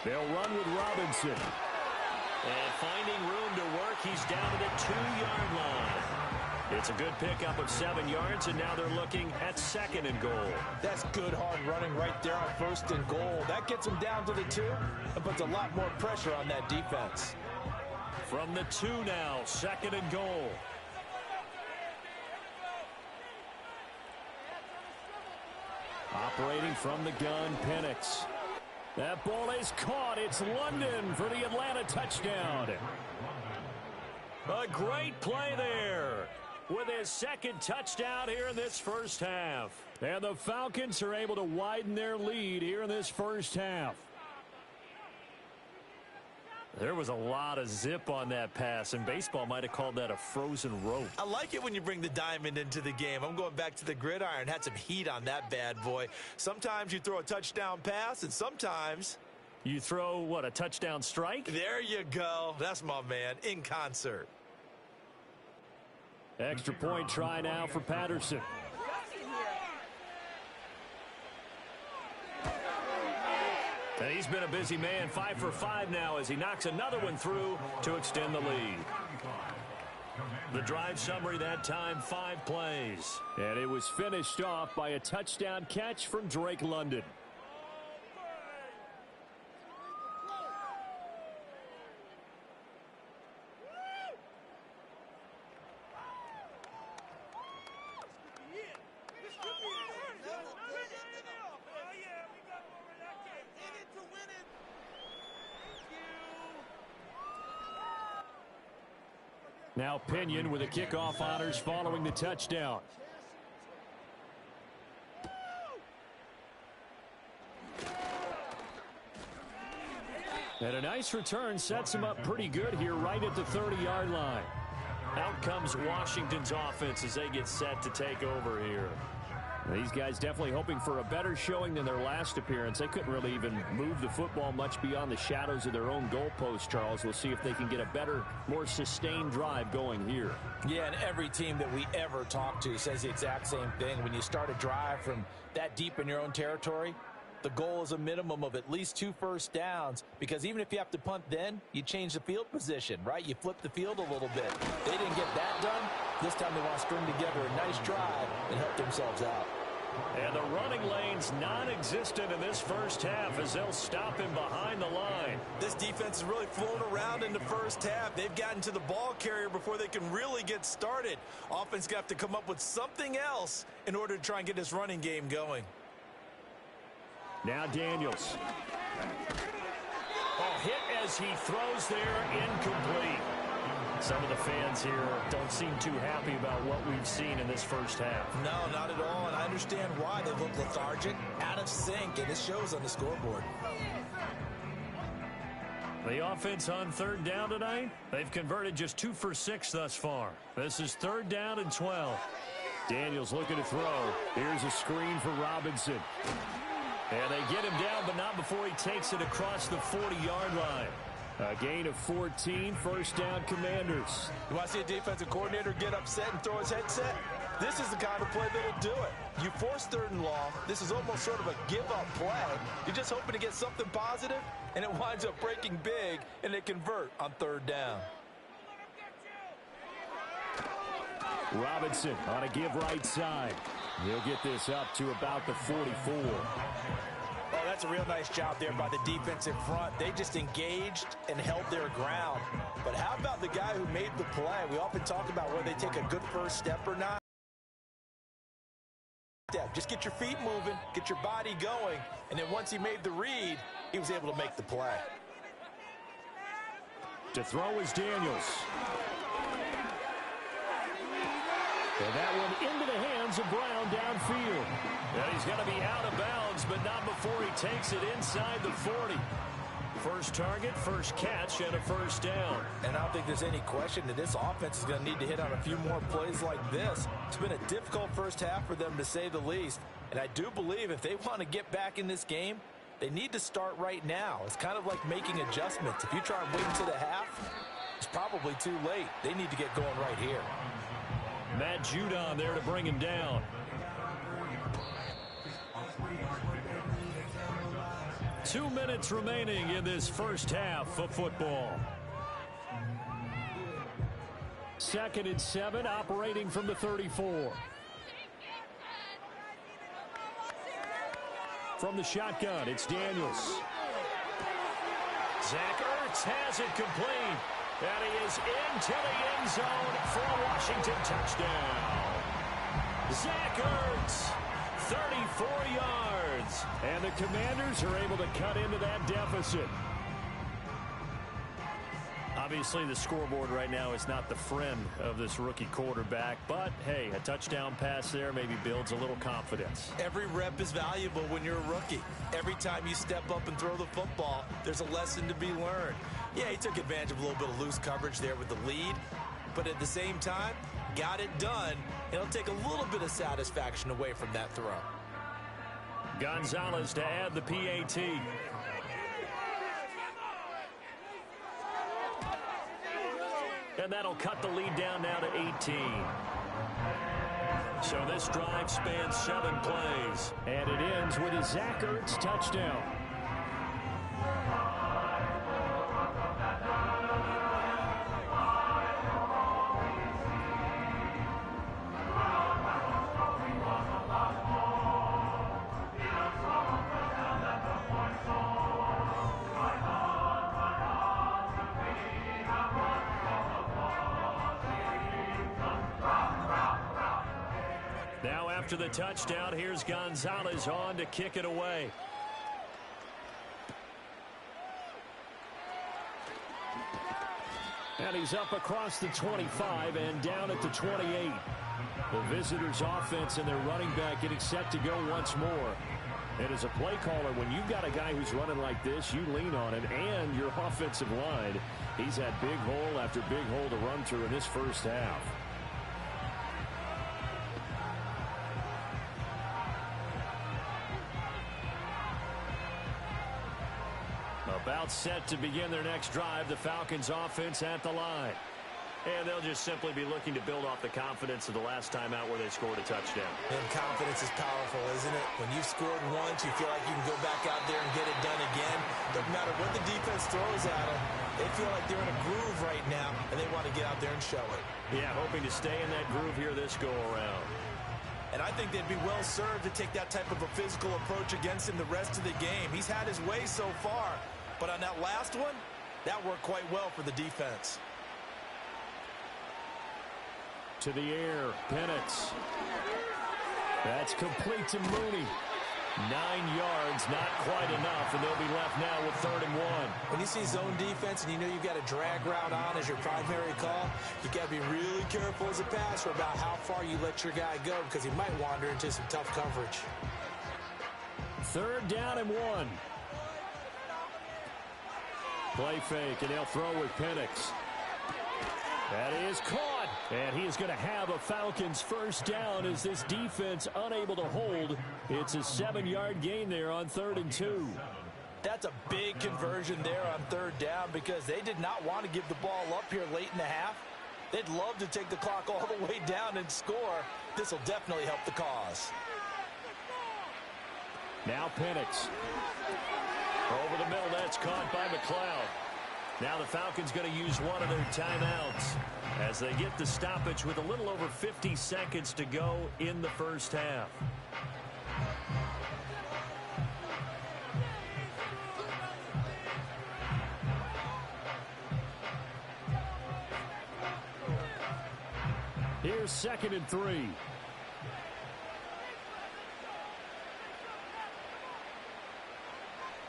They'll run with Robinson. And finding room to work, he's down to the 2-yard line. It's a good pickup of 7 yards, and now they're looking at 2nd and goal. That's good hard running right there on 1st and goal. That gets them down to the 2 and puts a lot more pressure on that defense. From the 2 now, 2nd and goal. Operating from the gun, Penix. That ball is caught. It's London for the Atlanta touchdown. A great play there with his 2nd touchdown here in this first half. And the Falcons are able to widen their lead here in this first half. There was a lot of zip on that pass, and baseball might have called that a frozen rope. I like it when you bring the diamond into the game. I'm going back to the gridiron. Had some heat on that bad boy. Sometimes you throw a touchdown pass, and sometimes you throw, what, a touchdown strike? There you go. That's my man, in concert. Extra point try now for Patterson. And he's been a busy man, 5 for 5 now as he knocks another one through to extend the lead. The drive summary that time, 5 plays. And it was finished off by a touchdown catch from Drake London. Now Pinion with the kickoff honors following the touchdown. And a nice return sets him up pretty good here right at the 30-yard line. Out comes Washington's offense as they get set to take over here. These guys definitely hoping for a better showing than their last appearance. They couldn't really even move the football much beyond the shadows of their own goalpost, Charles. We'll see if they can get a better, more sustained drive going here. Yeah, and every team that we ever talk to says the exact same thing. When you start a drive from that deep in your own territory, the goal is a minimum of at least 2 first downs, because even if you have to punt then, you change the field position, right? You flip the field a little bit. They didn't get that done. This time they want to string together a nice drive and help themselves out. And the running lane's non-existent in this first half as they'll stop him behind the line. This defense is really flown around in the first half. They've gotten to the ball carrier before they can really get started. Offense got to come up with something else in order to try and get this running game going. Now Daniels. Oh, hit as he throws there, incomplete. Some of the fans here don't seem too happy about what we've seen in this first half. No, not at all, and I understand why. They look lethargic, out of sync, and it shows on the scoreboard. The offense on third down tonight, they've converted just 2 for 6 thus far. This is 3rd down and 12. Daniels looking to throw. Here's a screen for Robinson. And they get him down, but not before he takes it across the 40-yard line. A gain of 14, 1st down Commanders. You want to see a defensive coordinator get upset and throw his headset? This is the kind of play that'll do it. You force 3rd and long. This is almost sort of a give-up play. You're just hoping to get something positive, and it winds up breaking big, and they convert on 3rd down. Robinson on a give right side. He'll get this up to about the 44. Oh, that's a real nice job there by the defensive front. They just engaged and held their ground. But how about the guy who made the play? We often talk about whether they take a good first step or not. Just get your feet moving, get your body going, and then once he made the read, he was able to make the play. To throw is Daniels. And that one into the hands of Brown downfield. And he's going to be out of bounds, but not before he takes it inside the 40. First target, first catch, and a 1st down. And I don't think there's any question that this offense is going to need to hit on a few more plays like this. It's been a difficult first half for them, to say the least. And I do believe if they want to get back in this game, they need to start right now. It's kind of like making adjustments. If you try and wait until the half, it's probably too late. They need to get going right here. Matt Judon there to bring him down. 2 minutes remaining in this first half of football. 2nd and 7, operating from the 34. From the shotgun, it's Daniels. Zach Ertz has it complete. And he is into the end zone for a Washington touchdown. Zach Ertz, 34 yards. And the Commanders are able to cut into that deficit. Obviously, the scoreboard right now is not the friend of this rookie quarterback. But, hey, a touchdown pass there maybe builds a little confidence. Every rep is valuable when you're a rookie. Every time you step up and throw the football, there's a lesson to be learned. Yeah, he took advantage of a little bit of loose coverage there with the lead. But at the same time, got it done. It'll take a little bit of satisfaction away from that throw. Gonzalez to add the PAT. And that'll cut the lead down now to 18. So this drive spans 7 plays. And it ends with a Zach Ertz touchdown. After the touchdown, here's Gonzalez on to kick it away. And he's up across the 25 and down at the 28. The visitors' offense and their running back getting set to go once more. And as a play caller, when you've got a guy who's running like this, you lean on him and your offensive line. He's had big hole after big hole to run through in this first half. About set to begin their next drive, the Falcons offense at the line. And they'll just simply be looking to build off the confidence of the last time out where they scored a touchdown. And confidence is powerful, isn't it? When you've scored once, you feel like you can go back out there and get it done again. Doesn't matter what the defense throws at them. They feel like they're in a groove right now, and they want to get out there and show it. Yeah, hoping to stay in that groove here this go-around. And I think they'd be well served to take that type of a physical approach against him the rest of the game. He's had his way so far. But on that last one, that worked quite well for the defense. To the air, Penix. That's complete to Mooney. 9 yards, not quite enough, and they'll be left now with 3rd and 1. When you see zone defense and you know you've got a drag route on as your primary call, you got to be really careful as a passer about how far you let your guy go because he might wander into some tough coverage. 3rd down and 1. Play fake, and they'll throw with Penix. That is caught, and he is going to have a Falcons first down as this defense unable to hold. It's a 7-yard gain there on 3rd and 2. That's a big conversion there on 3rd down because they did not want to give the ball up here late in the half. They'd love to take the clock all the way down and score. This will definitely help the cause. Now Penix. Over the middle, that's caught by McLeod. Now the Falcons going to use one of their timeouts as they get the stoppage with a little over 50 seconds to go in the first half. Here's 2nd and 3.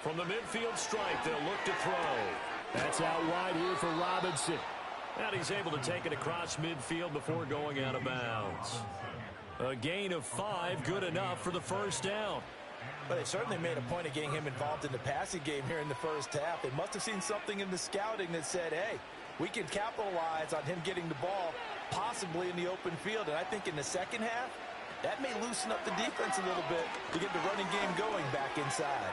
From the midfield stripe, they'll look to throw. That's out wide here for Robinson. And he's able to take it across midfield before going out of bounds. A gain of 5, good enough for the first down. But they certainly made a point of getting him involved in the passing game here in the first half. They must have seen something in the scouting that said, hey, we can capitalize on him getting the ball possibly in the open field. And I think in the second half, that may loosen up the defense a little bit to get the running game going back inside.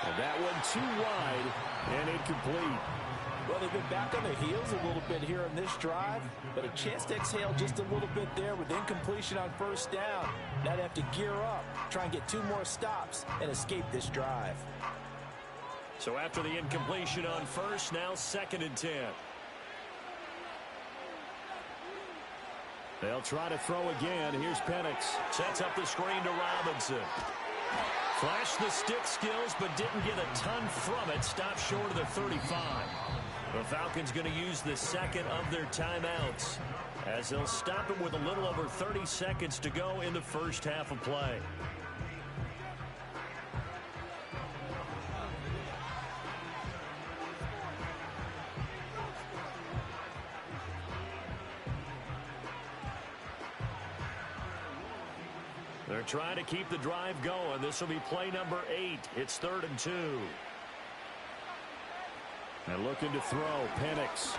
And that one too wide and incomplete. Well, they've been back on their heels a little bit here in this drive, but a chance to exhale just a little bit there with incompletion on first down. Now they have to gear up, try and get 2 more stops, and escape this drive. So after the incompletion on first, now 2nd and 10. They'll try to throw again. Here's Penix. Sets up the screen to Robinson. Flashed the stick skills, but didn't get a ton from it. Stopped short of the 35. The Falcons going to use the 2nd of their timeouts as they'll stop it with a little over 30 seconds to go in the first half of play. They're trying to keep the drive going. This will be play number 8. It's 3rd and 2. And looking to throw, Penix.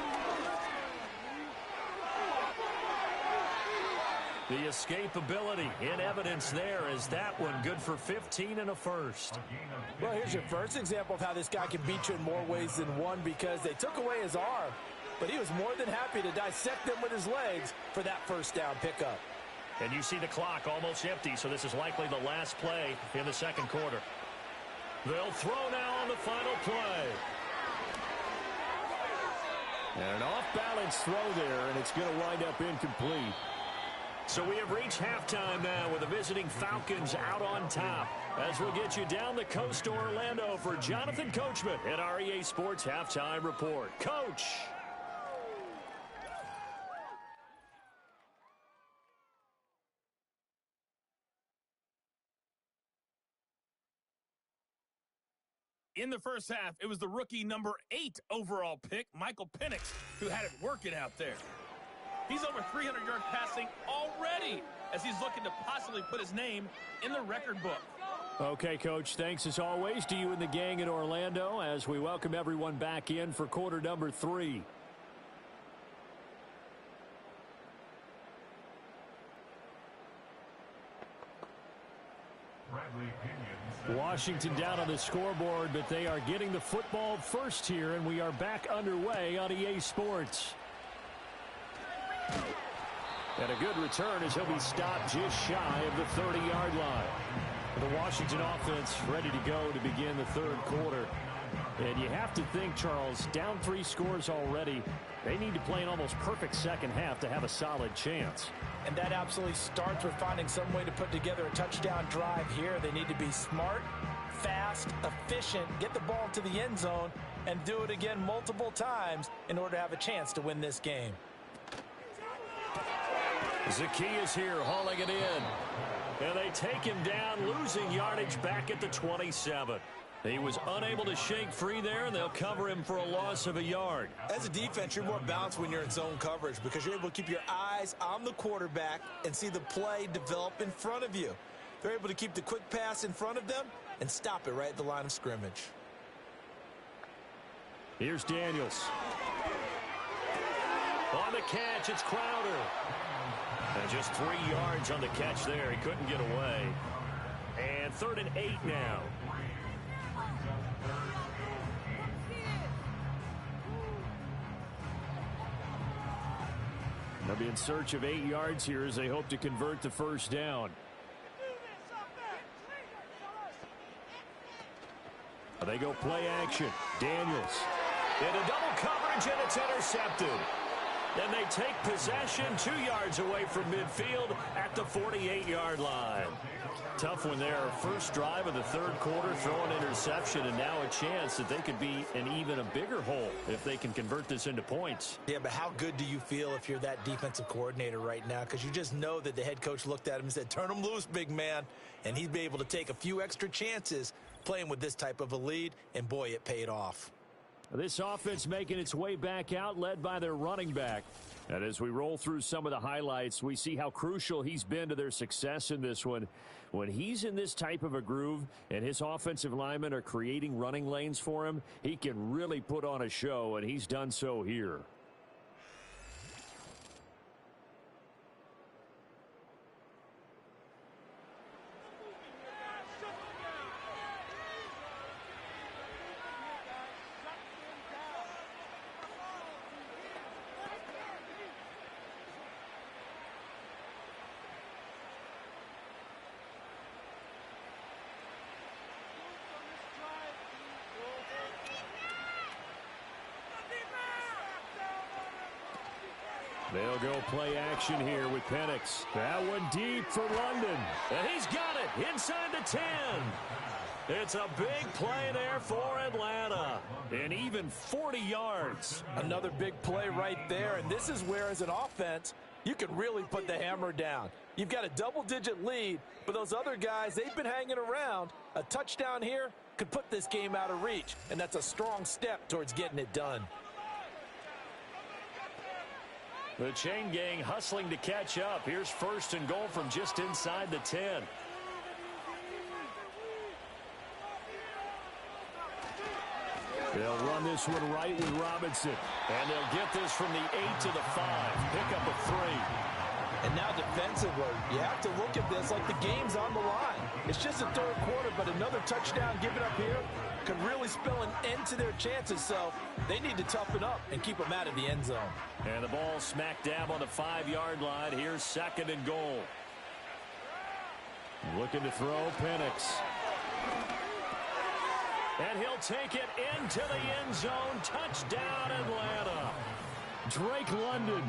The escapability in evidence there is that one good for 15 and a first. Well, here's your first example of how this guy can beat you in more ways than one because they took away his arm, but he was more than happy to dissect them with his legs for that first down pickup. And you see the clock almost empty, so this is likely the last play in the second quarter. They'll throw now on the final play. And an off-balance throw there, and it's going to wind up incomplete. So we have reached halftime now with the visiting Falcons out on top. As we'll get you down the coast to Orlando for Jonathan Coachman at our EA Sports Halftime Report. Coach! In the first half, it was the rookie number 8 overall pick, Michael Penix, who had it working out there. He's over 300 yards passing already as he's looking to possibly put his name in the record book. Okay, Coach, thanks as always to you and the gang in Orlando as we welcome everyone back in for quarter number 3. Washington down on the scoreboard, but they are getting the football first here, and we are back underway on EA Sports. And a good return as he'll be stopped just shy of the 30-yard line. The Washington offense ready to go to begin the third quarter. And you have to think, Charles, down 3 scores already. They need to play an almost perfect second half to have a solid chance. And that absolutely starts with finding some way to put together a touchdown drive here. They need to be smart, fast, efficient, get the ball to the end zone, and do it again multiple times in order to have a chance to win this game. Zacchaeus here hauling it in. And they take him down, losing yardage back at the 27. He was unable to shake free there, and they'll cover him for a loss of a yard. As a defense, you're more balanced when you're in zone coverage because you're able to keep your eyes on the quarterback and see the play develop in front of you. They're able to keep the quick pass in front of them and stop it right at the line of scrimmage. Here's Daniels. On the catch, it's Crowder. And just 3 yards on the catch there. He couldn't get away. And 3rd and 8 now. They'll be in search of 8 yards here as they hope to convert the first down. They go play action. Daniels. Into double coverage, and it's intercepted. Then they take possession 2 yards away from midfield at the 48-yard line. Tough one there. First drive of the 3rd quarter, throw an interception, and now a chance that they could be in even a bigger hole if they can convert this into points. Yeah, but how good do you feel if you're that defensive coordinator right now? Because you just know that the head coach looked at him and said, turn him loose, big man. And he'd be able to take a few extra chances playing with this type of a lead, and boy, it paid off. This offense making its way back out, led by their running back. And as we roll through some of the highlights, we see how crucial he's been to their success in this one. When he's in this type of a groove and his offensive linemen are creating running lanes for him, he can really put on a show, and he's done so here. They'll go play action here with Penix. That one deep for London. And he's got it inside the 10. It's a big play there for Atlanta. And even 40 yards. Another big play right there. And this is where, as an offense, you can really put the hammer down. You've got a double-digit lead, but those other guys, they've been hanging around. A touchdown here could put this game out of reach. And that's a strong step towards getting it done. The chain gang hustling to catch up. Here's 1st and goal from just inside the 10. They'll run this one right with Robinson. And they'll get this from the 8 to the 5. Pick up a 3. And now defensively, you have to look at this like the game's on the line. It's just a 3rd quarter, but another touchdown given up here could really spell an end to their chances. So they need to toughen up and keep them out of the end zone. And the ball smack dab on the 5-yard line. Here's 2nd and goal. Looking to throw, Penix. And he'll take it into the end zone. Touchdown, Atlanta. Drake London,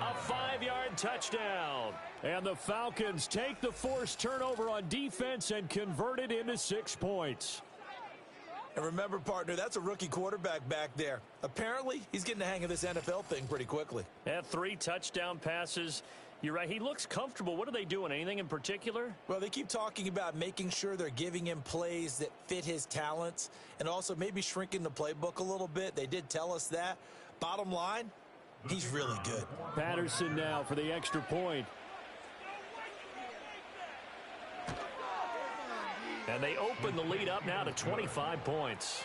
a 5-yard touchdown. And the Falcons take the forced turnover on defense and convert it into 6 points. And remember, partner, that's a rookie quarterback back there. Apparently, he's getting the hang of this NFL thing pretty quickly. Had 3 touchdown passes. You're right. He looks comfortable. What are they doing? Anything in particular? Well, they keep talking about making sure they're giving him plays that fit his talents and also maybe shrinking the playbook a little bit. They did tell us that. Bottom line, he's really good. Patterson now for the extra point. And they open the lead up now to 25 points.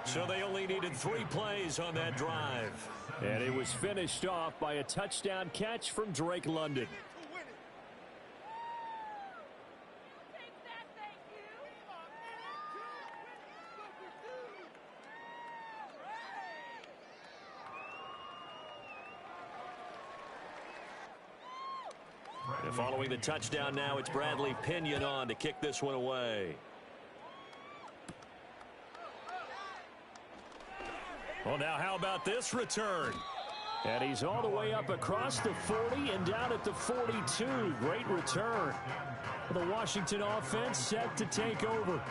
So they only needed 3 plays on that drive. And it was finished off by a touchdown catch from Drake London. And following the touchdown now, it's Bradley Pinion on to kick this one away. Well, now how about this return? And he's all the way up across the 40 and down at the 42. Great return. The Washington offense set to take over.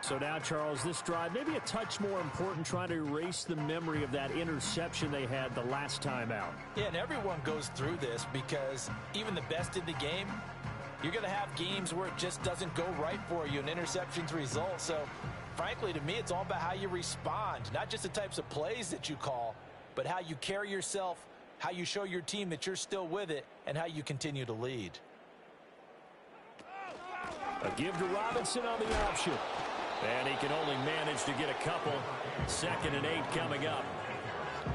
So now, Charles, this drive maybe a touch more important, trying to erase the memory of that interception they had the last time out. Yeah, and everyone goes through this because even the best in the game, You're going to have games where it just doesn't go right for you and interceptions result. So, frankly, to me, it's all about how you respond, not just the types of plays that you call, but how you carry yourself, how you show your team that you're still with it, and how you continue to lead. A give to Robinson on the option. And he can only manage to get a couple. 2nd and 8 coming up.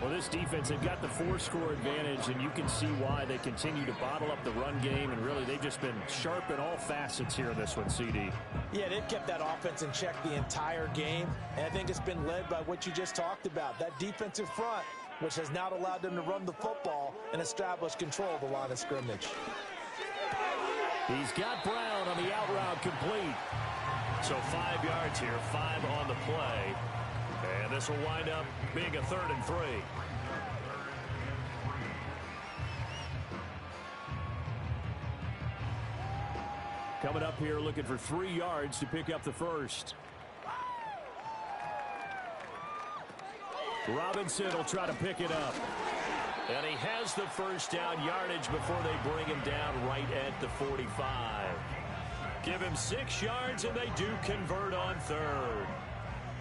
Well, this defense, they've got the 4-score advantage, and you can see why they continue to bottle up the run game, and really they've just been sharp in all facets here in this one, CD. Yeah, they've kept that offense in check the entire game, and I think it's been led by what you just talked about, that defensive front, which has now allowed them to run the football and establish control of the line of scrimmage. He's got Brown on the out route complete. So 5 yards here, 5 on the play. And this will wind up being a 3rd and 3. Coming up here looking for 3 yards to pick up the first. Robinson will try to pick it up. And he has the first down yardage before they bring him down right at the 45. Give him 6 yards, and they do convert on 3rd.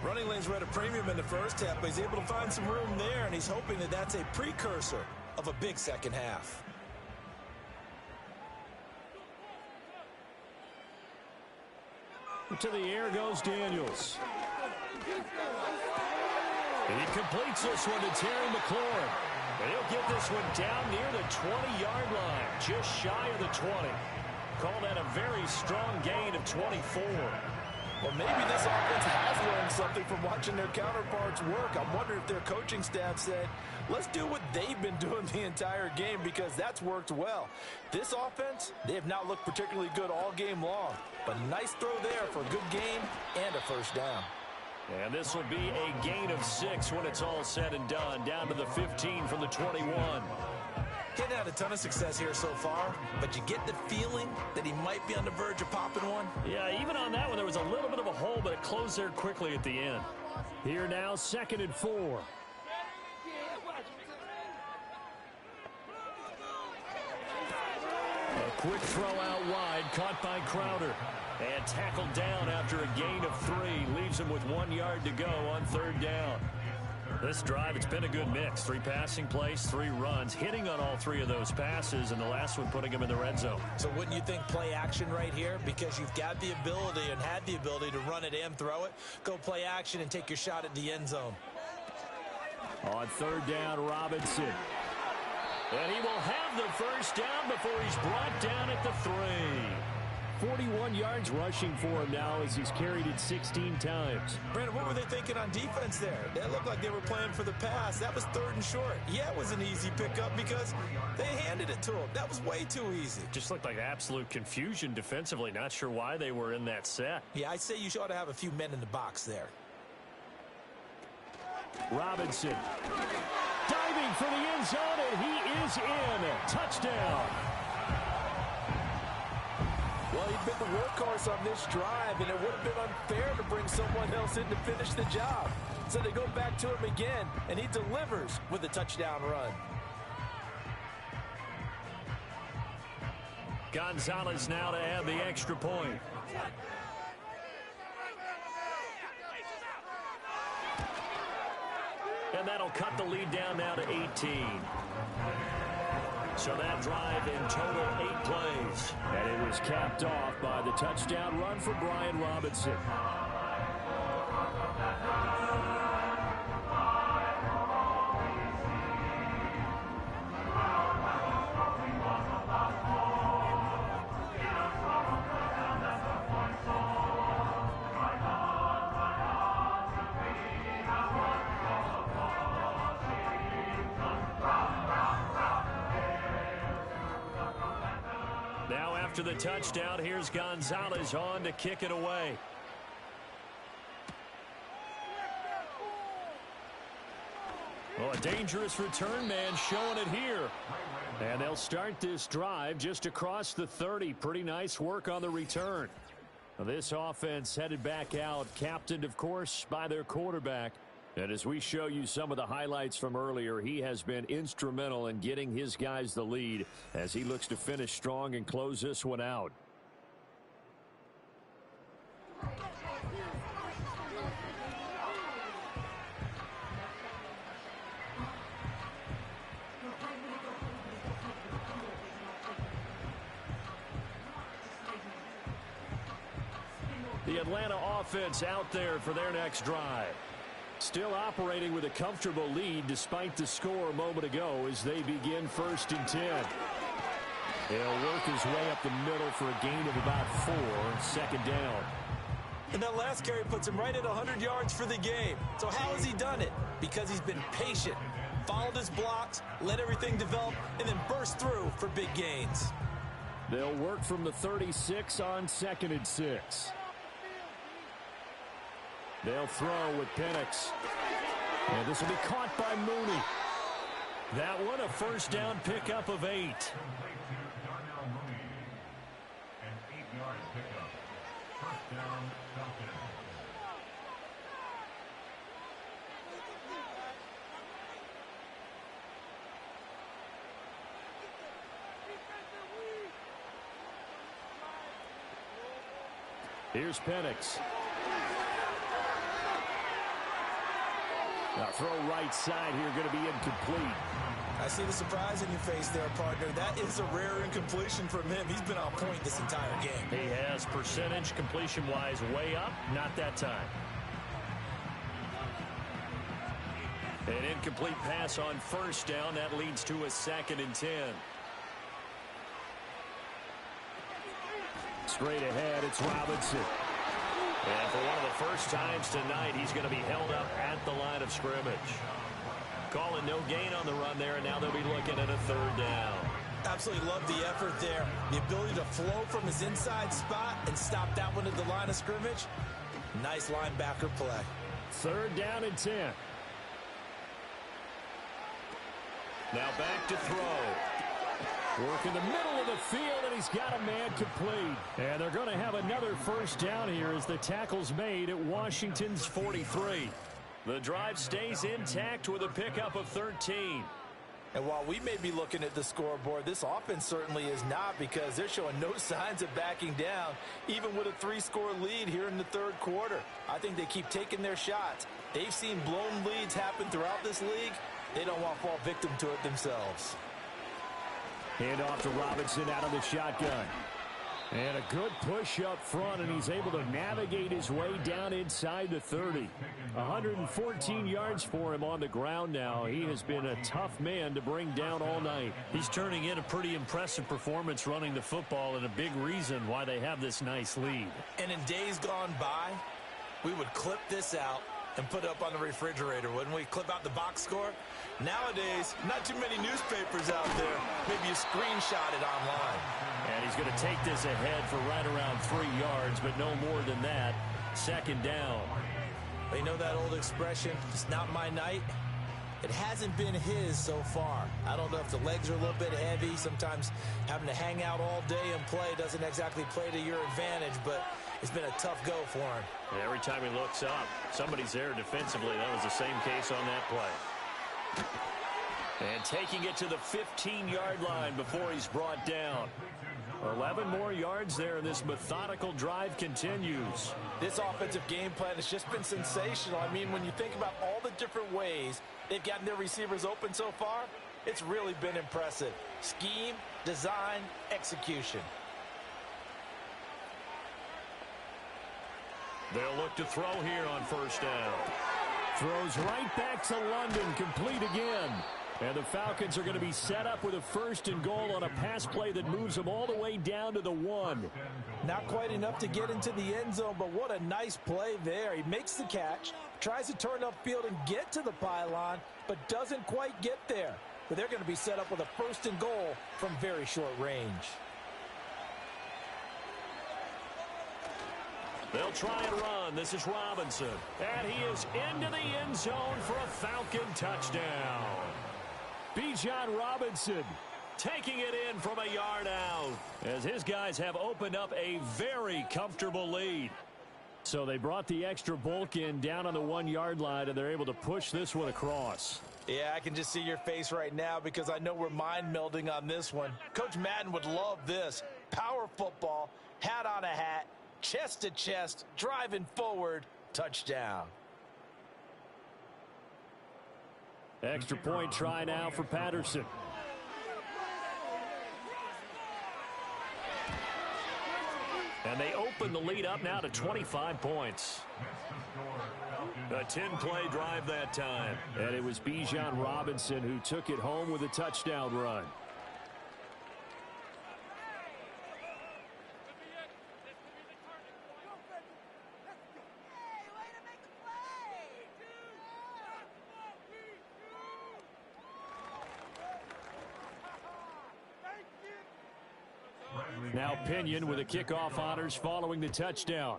Running lanes were at a premium in the first half, but he's able to find some room there, and he's hoping that that's a precursor of a big second half. To the air goes Daniels. He completes this one to Terry McLaurin. And he'll get this one down near the 20-yard line, just shy of the 20. Call that a very strong gain of 24. Well, maybe this offense has learned something from watching their counterparts work. I'm wondering if their coaching staff said, let's do what they've been doing the entire game, because that's worked well. This offense, they have not looked particularly good all game long, but nice throw there for a good gain and a first down. And this will be a gain of 6 when it's all said and done, down to the 15 from the 21. He hadn't had a ton of success here so far, but you get the feeling that he might be on the verge of popping one. Yeah, even on that one, there was a little bit of a hole, but it closed there quickly at the end. Here now, 2nd and 4. A quick throw out wide, caught by Crowder. And tackled down after a gain of 3. Leaves him with 1 yard to go on 3rd down. This drive, it's been a good mix. 3 passing plays, 3 runs, hitting on all 3 of those passes, and the last one putting him in the red zone. So wouldn't you think play action right here? Because you've got the ability and had the ability to run it and throw it. Go play action and take your shot at the end zone. On 3rd down, Robinson. And he will have the first down before he's brought down at the 3. 41 yards rushing for him now as he's carried it 16 times. Brandon, what were they thinking on defense there? They looked like they were playing for the pass. That was 3rd and short. Yeah, it was an easy pickup because they handed it to him. That was way too easy. Just looked like absolute confusion defensively. Not sure why they were in that set. Yeah, I'd say you ought to have a few men in the box there. Robinson diving for the end zone, and he is in. Touchdown. Well, he'd been the workhorse on this drive, and it would have been unfair to bring someone else in to finish the job. So they go back to him again, and he delivers with a touchdown run. Gonzalez now to add the extra point. And that'll cut the lead down now to 18. So that drive in total 8 plays. And it was capped off by the touchdown run for Brian Robinson. After the touchdown, here's Gonzalez on to kick it away. Well, a dangerous return man showing it here. And they'll start this drive just across the 30. Pretty nice work on the return. Well, this offense headed back out, captained, of course, by their quarterback. And as we show you some of the highlights from earlier, he has been instrumental in getting his guys the lead as he looks to finish strong and close this one out. The Atlanta offense out there for their next drive. Still operating with a comfortable lead despite the score a moment ago as they begin 1st and 10. He'll work his way up the middle for a gain of about 4, 2nd down. And that last carry puts him right at 100 yards for the game. So how has he done it? Because he's been patient, followed his blocks, let everything develop, and then burst through for big gains. They'll work from the 36 on 2nd and 6. They'll throw with Penix. And this will be caught by Mooney. That one a 1st down pickup of 8. Here's Penix. Now throw right side here, going to be incomplete. I see the surprise in your face there, partner. That is a rare incompletion from him. He's been on point this entire game. He has percentage completion-wise way up, not that time. An incomplete pass on 1st down. That leads to a 2nd and 10. Straight ahead, it's Robinson. And for one of the first times tonight, he's going to be held up at the line of scrimmage. Calling no gain on the run there, and now they'll be looking at a 3rd down. Absolutely love the effort there. The ability to flow from his inside spot and stop that one at the line of scrimmage. Nice linebacker play. 3rd down and 10. Now back to throw. Work in the middle of the field, and he's got a man complete. And they're going to have another 1st down here as the tackle's made at Washington's 43. The drive stays intact with a pickup of 13. And while we may be looking at the scoreboard, this offense certainly is not, because they're showing no signs of backing down, even with a 3-score lead here in the 3rd quarter. I think they keep taking their shots. They've seen blown leads happen throughout this league. They don't want to fall victim to it themselves. Hand off to Robinson out of the shotgun. And a good push up front, and he's able to navigate his way down inside the 30. 114 yards for him on the ground now. He has been a tough man to bring down all night. He's turning in a pretty impressive performance running the football, and a big reason why they have this nice lead. And in days gone by, we would clip this out and put it up on the refrigerator, wouldn't we? Clip out the box score. Nowadays, not too many newspapers out there. Maybe you screenshot it online. And he's going to take this ahead for right around 3 yards, but no more than that. 2nd down. They know that old expression, it's not my night. It hasn't been his so far. I don't know if the legs are a little bit heavy. Sometimes having to hang out all day and play doesn't exactly play to your advantage, but it's been a tough go for him. And every time he looks up, somebody's there defensively. That was the same case on that play. And taking it to the 15-yard line before he's brought down. 11 more yards there, and this methodical drive continues. This offensive game plan has just been sensational. I mean, when you think about all the different ways they've gotten their receivers open so far, it's really been impressive. Scheme, design, execution. They'll look to throw here on 1st down. Throws right back to London, complete again. And the Falcons are going to be set up with a 1st and goal on a pass play that moves them all the way down to the 1. Not quite enough to get into the end zone, but what a nice play there. He makes the catch, tries to turn upfield and get to the pylon, but doesn't quite get there. But they're going to be set up with a 1st and goal from very short range. They'll try and run. This is Robinson. And he is into the end zone for a Falcon touchdown. Bijan Robinson taking it in from a yard out as his guys have opened up a very comfortable lead. So they brought the extra bulk in down on the 1-yard line, and they're able to push this one across. Yeah, I can just see your face right now because I know we're mind melding on this one. Coach Madden would love this. Power football, hat on a hat, chest to chest, driving forward, touchdown. Extra point try now for Patterson. And they open the lead up now to 25 points. A 10-play drive that time. And it was Bijan Robinson who took it home with a touchdown run. Now Pinion with the kickoff honors following the touchdown.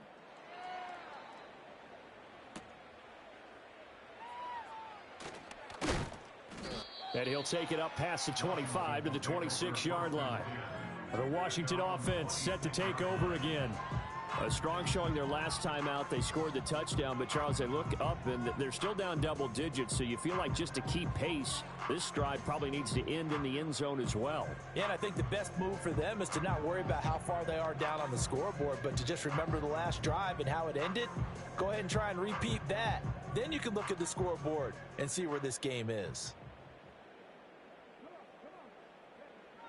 And he'll take it up past the 25 to the 26-yard line. The Washington offense set to take over again. A strong showing their last time out. They scored the touchdown, but Charles, they look up and they're still down double digits, so you feel like just to keep pace, this drive probably needs to end in the end zone as well. Yeah, and I think the best move for them is to not worry about how far they are down on the scoreboard, but to just remember the last drive and how it ended. Go ahead and try and repeat that. Then you can look at the scoreboard and see where this game is.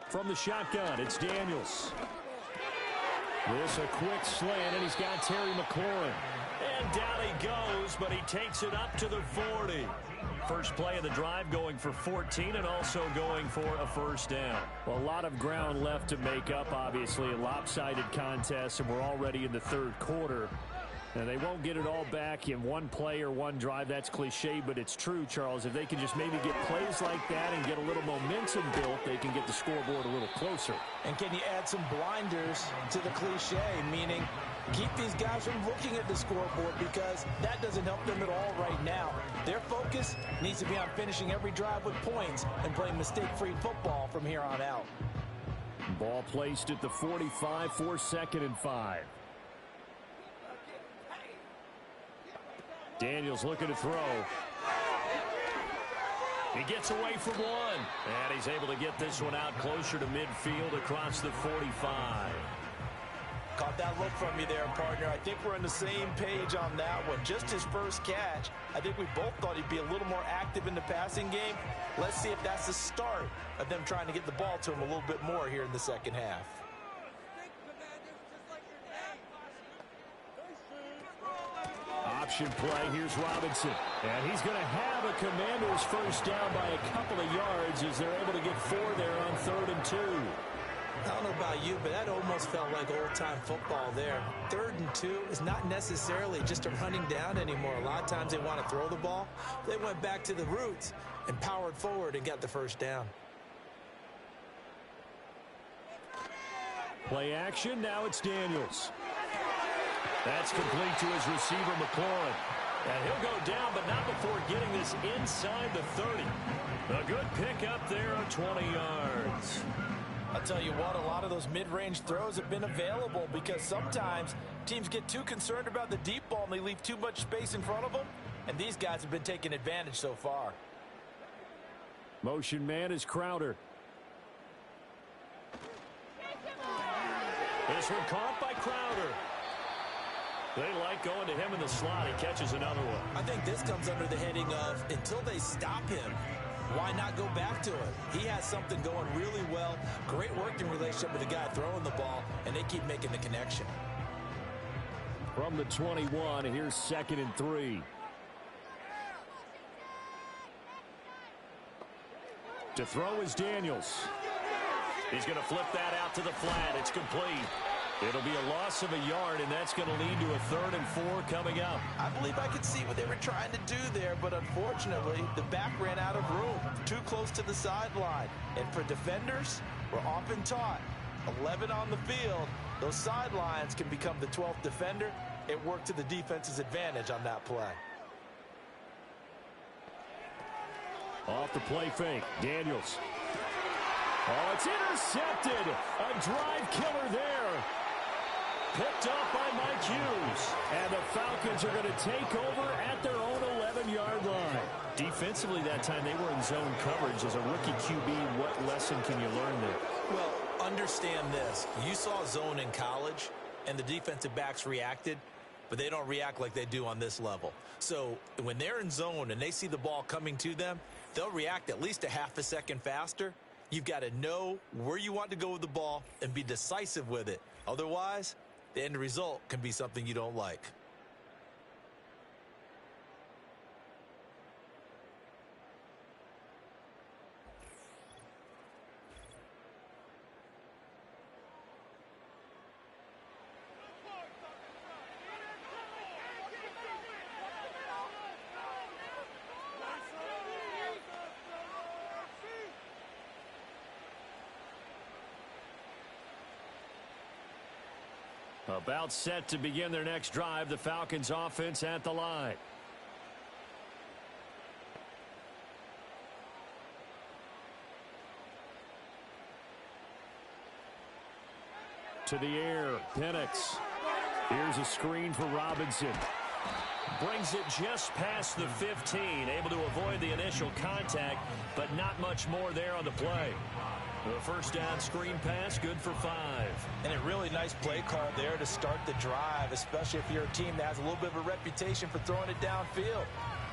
From the shotgun, it's Daniels. This a quick slant, and he's got Terry McLaurin. And down he goes, but he takes it up to the 40. First play of the drive going for 14 and also going for a first down. Well, a lot of ground left to make up, obviously. A lopsided contest, and we're already in the third quarter. And they won't get it all back in one play or one drive. That's cliche, but it's true, Charles. If they can just maybe get plays like that and get a little momentum built, they can get the scoreboard a little closer. And can you add some blinders to the cliche, meaning keep these guys from looking at the scoreboard, because that doesn't help them at all right now. Their focus needs to be on finishing every drive with points and playing mistake-free football from here on out. Ball placed at the 45 for 2nd and 5. Daniels looking to throw. He gets away from one. And he's able to get this one out closer to midfield across the 45. Caught that look from you there, partner. I think we're on the same page on that one. Just his first catch. I think we both thought he'd be a little more active in the passing game. Let's see if that's the start of them trying to get the ball to him a little bit more here in the second half. Option play, here's Robinson. And he's going to have a Commanders first down by a couple of yards as they're able to get 4 there on 3rd and 2. I don't know about you, but that almost felt like old-time football there. 3rd and 2 is not necessarily just a running down anymore. A lot of times they want to throw the ball. They went back to the roots and powered forward and got the first down. Play action, now it's Daniels. That's complete to his receiver, McLaurin. And he'll go down, but not before getting this inside the 30. A good pick up there on 20 yards. I'll tell you what, a lot of those mid-range throws have been available because sometimes teams get too concerned about the deep ball and they leave too much space in front of them. And these guys have been taking advantage so far. Motion man is Crowder. This one caught by Crowder. They like going to him in the slot. He catches another one. I think this comes under the heading of until they stop him, why not go back to it? He has something going really well. Great working relationship with the guy throwing the ball, and they keep making the connection. From the 21, here's 2nd and 3. To throw is Daniels. He's going to flip that out to the flat. It's complete. It'll be a loss of a yard, and that's going to lead to a 3rd and 4 coming up. I believe I could see what they were trying to do there, but unfortunately, the back ran out of room, too close to the sideline. And for defenders, we're often taught, 11 on the field, those sidelines can become the 12th defender. It worked to the defense's advantage on that play. Off the play fake, Daniels. Oh, it's intercepted. A drive killer there. Picked up by Mike Hughes. And the Falcons are going to take over at their own 11-yard line. Defensively that time, they were in zone coverage. As a rookie QB, what lesson can you learn there? Well, understand this. You saw zone in college. and the defensive backs reacted, but they don't react like they do on this level. So when they're in zone and they see the ball coming to them, they'll react at least a half a second faster. You've got to know where you want to go with the ball and be decisive with it. Otherwise, the end result can be something you don't like. About set to begin their next drive, the Falcons offense at the line. To the air, Penix. Here's a screen for Robinson. Brings it just past the 15, able to avoid the initial contact, but not much more there on the play. The first down screen pass, good for 5. And a really nice play call there to start the drive, especially if you're a team that has a little bit of a reputation for throwing it downfield.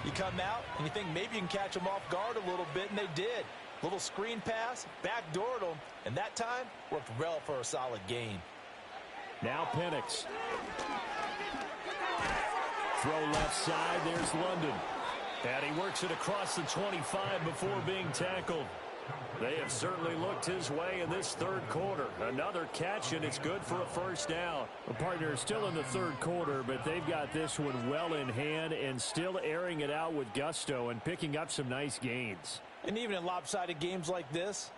You come out and you think maybe you can catch them off guard a little bit, and they did. Little screen pass, backdoored them, and that time worked well for a solid gain. Now Penix. Throw left side, there's London. And he works it across the 25 before being tackled. They have certainly looked his way in this third quarter. Another catch, and it's good for a first down. The partner is still in the third quarter, but they've got this one well in hand and still airing it out with gusto and picking up some nice gains. And even in lopsided games like this,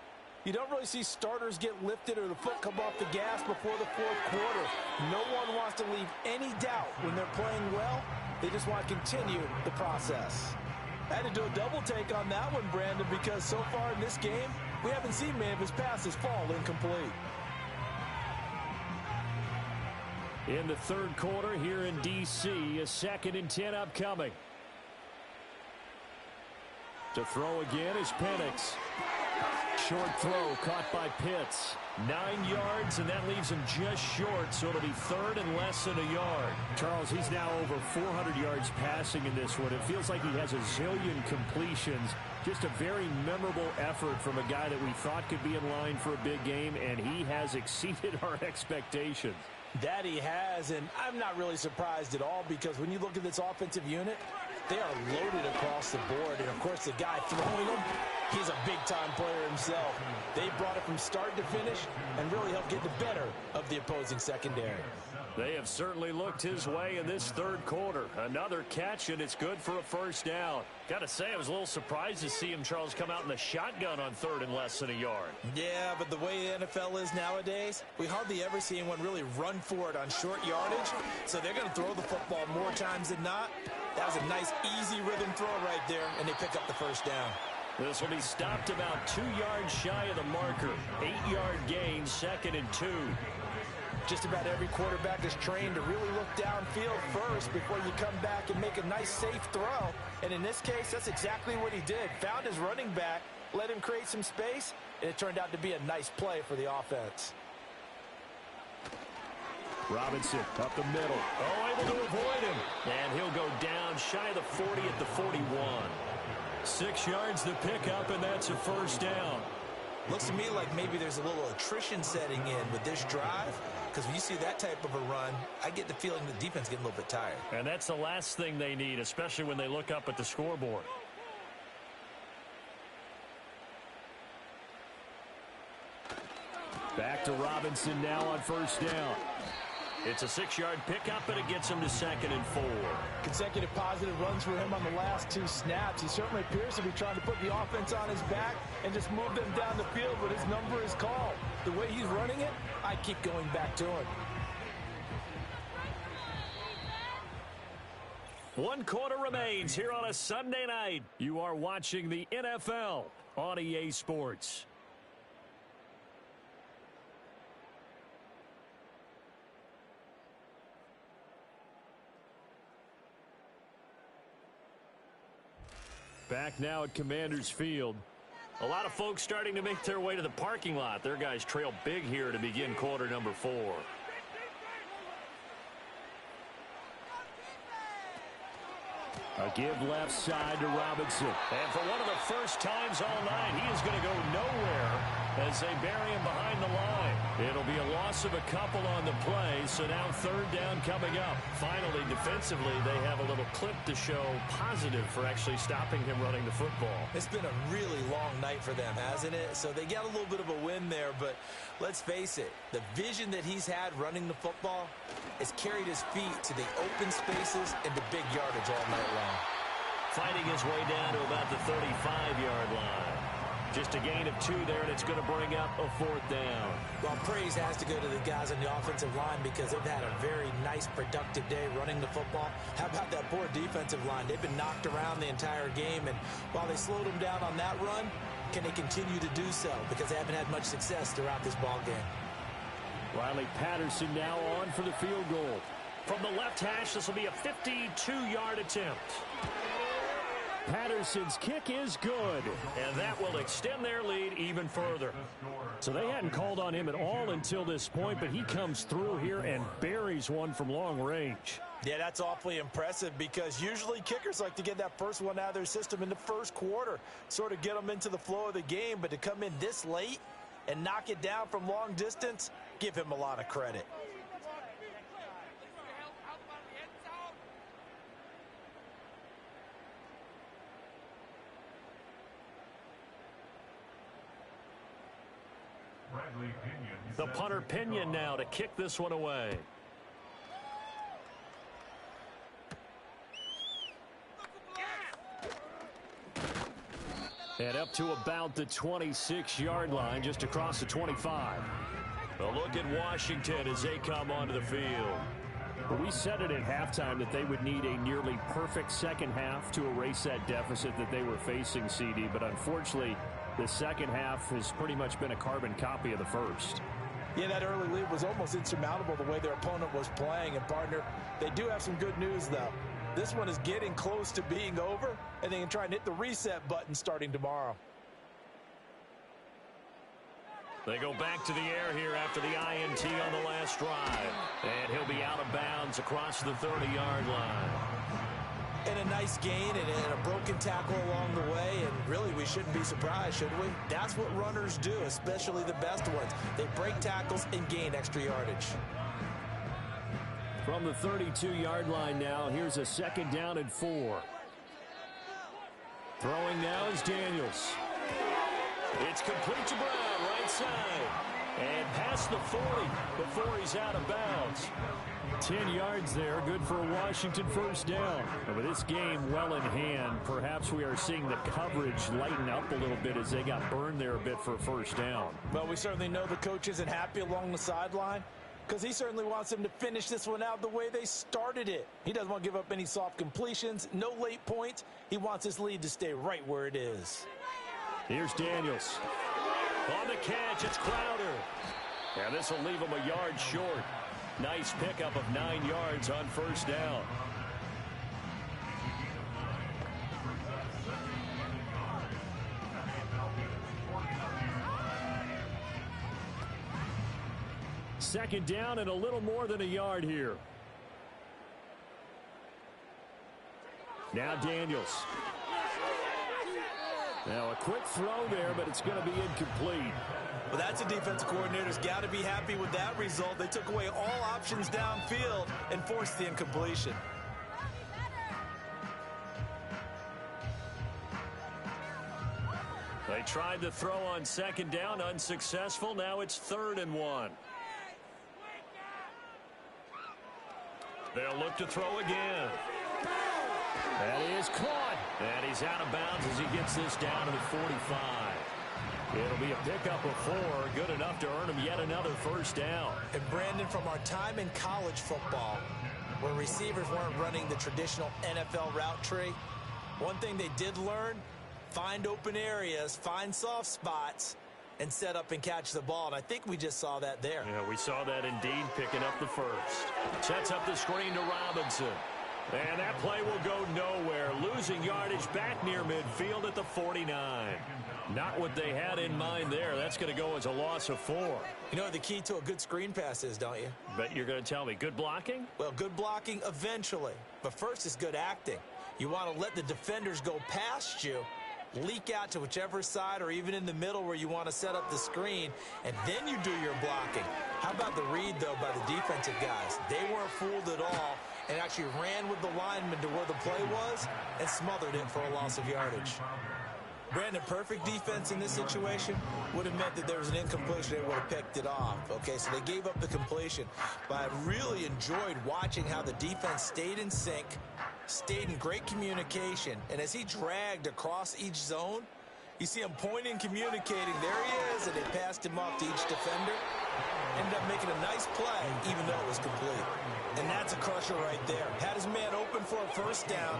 you don't really see starters get lifted or the foot come off the gas before the fourth quarter. No one wants to leave any doubt when they're playing well. They just want to continue the process. I had to do a double take on that one, Brandon, because so far in this game, we haven't seen many of his passes fall incomplete. In the third quarter here in D.C., a 2nd and 10 upcoming. To throw again is Penix. Short throw caught by Pitts. 9 yards, and that leaves him just short, so it'll be 3rd and less than a yard. Charles, he's now over 400 yards passing in this one. It feels like he has a zillion completions. Just a very memorable effort from a guy that we thought could be in line for a big game, and he has exceeded our expectations. That he has, and I'm not really surprised at all, because when you look at this offensive unit, they are loaded across the board. And, of course, the guy throwing them, he's a big-time player himself. They brought it from start to finish and really helped get the better of the opposing secondary. They have certainly looked his way in this third quarter. Another catch, and it's good for a first down. Got to say, I was a little surprised to see him, Charles, come out in the shotgun on 3rd and less than a yard. Yeah, but the way the NFL is nowadays, we hardly ever see anyone really run for it on short yardage. So they're going to throw the football more times than not. That was a nice, easy rhythm throw right there, and they pick up the first down. This will be stopped about 2 yards shy of the marker. 8-yard gain, 2nd and 2. Just about every quarterback is trained to really look downfield first before you come back and make a nice, safe throw. And in this case, that's exactly what he did. Found his running back, let him create some space, and it turned out to be a nice play for the offense. Robinson up the middle. Oh, able to avoid him. And he'll go down shy of the 40 at the 41. 6 yards to pick up, and that's a first down. Looks to me like maybe there's a little attrition setting in with this drive, because when you see that type of a run, I get the feeling the defense getting a little bit tired. And that's the last thing they need, especially when they look up at the scoreboard. Back to Robinson now on first down. It's a 6-yard pickup, and it gets him to 2nd and 4. Consecutive positive runs for him on the last 2 snaps. He certainly appears to be trying to put the offense on his back and just move them down the field, but his number is called. The way he's running it, I keep going back to him. 1 quarter remains here on a Sunday night. You are watching the NFL on EA Sports. Back now at Commanders Field. A lot of folks starting to make their way to the parking lot. Their guys trail big here to begin quarter number 4. A give left side to Robinson. And for one of the first times all night, he is going to go nowhere as they bury him behind the line. It'll be a loss of a couple on the play, so now third down coming up. Finally, defensively, they have a little clip to show positive for actually stopping him running the football. It's been a really long night for them, hasn't it? So they got a little bit of a win there, but let's face it, the vision that he's had running the football has carried his feet to the open spaces and the big yardage all night long. Fighting his way down to about the 35-yard line. Just a gain of 2 there, and it's going to bring up a fourth down. Well, praise has to go to the guys on the offensive line because they've had a very nice, productive day running the football. How about that poor defensive line? They've been knocked around the entire game, and while they slowed them down on that run, can they continue to do so? Because they haven't had much success throughout this ball game. Riley Patterson now on for the field goal. From the left hash, this will be a 52-yard attempt. Patterson's kick is good. And that will extend their lead even further. So they hadn't called on him at all until this point, but he comes through here and buries one from long range. Yeah, that's awfully impressive because usually kickers like to get that first one out of their system in the first quarter, sort of get them into the flow of the game, but to come in this late and knock it down from long distance, give him a lot of credit. The punter Pinion now to kick this one away. And up to about the 26-yard line, just across the 25. A look at Washington as they come onto the field. Well, we said it at halftime that they would need a nearly perfect second half to erase that deficit that they were facing, CD, but unfortunately, the second half has pretty much been a carbon copy of the first. Yeah, that early lead was almost insurmountable the way their opponent was playing. And, partner, they do have some good news, though. This one is getting close to being over, and they can try and hit the reset button starting tomorrow. They go back to the air here after the INT on the last drive. And he'll be out of bounds across the 30-yard line. And a nice gain and a broken tackle along the way, and really we shouldn't be surprised, should we? That's what runners do, especially the best ones. They break tackles and gain extra yardage. From the 32-yard line now, here's a second down and 4. Throwing now is Daniels. It's complete to Brown, right side. And past the 40 before he's out of bounds. 10 yards there, good for a Washington first down. And with this game well in hand, perhaps we are seeing the coverage lighten up a little bit as they got burned there a bit for a first down. Well, we certainly know the coach isn't happy along the sideline because he certainly wants them to finish this one out the way they started it. He doesn't want to give up any soft completions, no late points. He wants his lead to stay right where it is. Here's Daniels. On the catch, it's Crowder. And this will leave him a yard short. Nice pickup of 9 yards on first down. Second down and a little more than a yard here. Now Daniels. Now a quick throw there, but it's going to be incomplete. Well, that's a defensive coordinator's got to be happy with that result. They took away all options downfield and forced the incompletion. They tried to throw on second down, unsuccessful. Now it's 3rd and 1. They'll look to throw again. That is caught. And he's out of bounds as he gets this down to the 45. It'll be a pickup of 4, good enough to earn him yet another first down. And Brandon, from our time in college football, when receivers weren't running the traditional NFL route tree, one thing they did learn, find open areas, find soft spots, and set up and catch the ball. And I think we just saw that there. Yeah, we saw that indeed, picking up the first. Sets up the screen to Robinson. And that play will go nowhere. Losing yardage back near midfield at the 49. Not what they had in mind there. That's going to go as a loss of 4. You know what the key to a good screen pass is, don't you? Bet you're going to tell me. Good blocking? Well, good blocking eventually. But first is good acting. You want to let the defenders go past you, leak out to whichever side or even in the middle where you want to set up the screen, and then you do your blocking. How about the read, though, by the defensive guys? They weren't fooled at all and actually ran with the lineman to where the play was and smothered it for a loss of yardage. Brandon, perfect defense in this situation would have meant that there was an incompletion. They would have picked it off. Okay, so they gave up the completion. But I really enjoyed watching how the defense stayed in sync, stayed in great communication. And as he dragged across each zone, you see him pointing, communicating. There he is, and they passed him off to each defender. Ended up making a nice play, even though it was complete. And that's a crusher right there. Had his man open for a first down,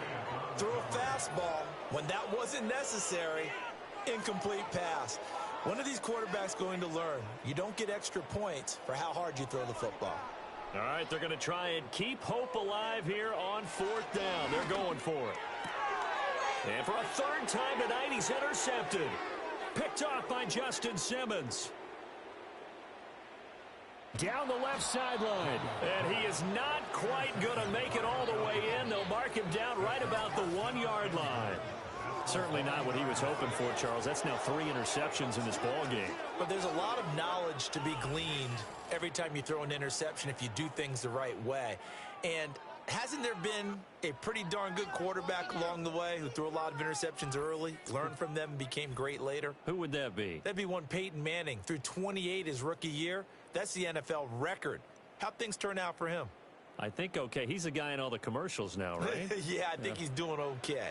threw a fastball when that wasn't necessary, incomplete pass. When are these quarterbacks going to learn? You don't get extra points for how hard you throw the football. All right, they're going to try and keep hope alive here on 4th down. They're going for it. And for a 3rd time tonight, he's intercepted. Picked off by Justin Simmons. Down the left sideline. And he is not quite going to make it all the way in. They'll mark him down right about the 1-yard line. Certainly not what he was hoping for, Charles. That's now 3 interceptions in this ball game. But there's a lot of knowledge to be gleaned every time you throw an interception if you do things the right way. And hasn't there been a pretty darn good quarterback along the way who threw a lot of interceptions early, learned from them, and became great later? Who would that be? That'd be one Peyton Manning. Threw 28 his rookie year. That's the NFL record. How'd things turn out for him? I think okay. He's a guy in all the commercials now, right? Yeah, I think he's doing okay.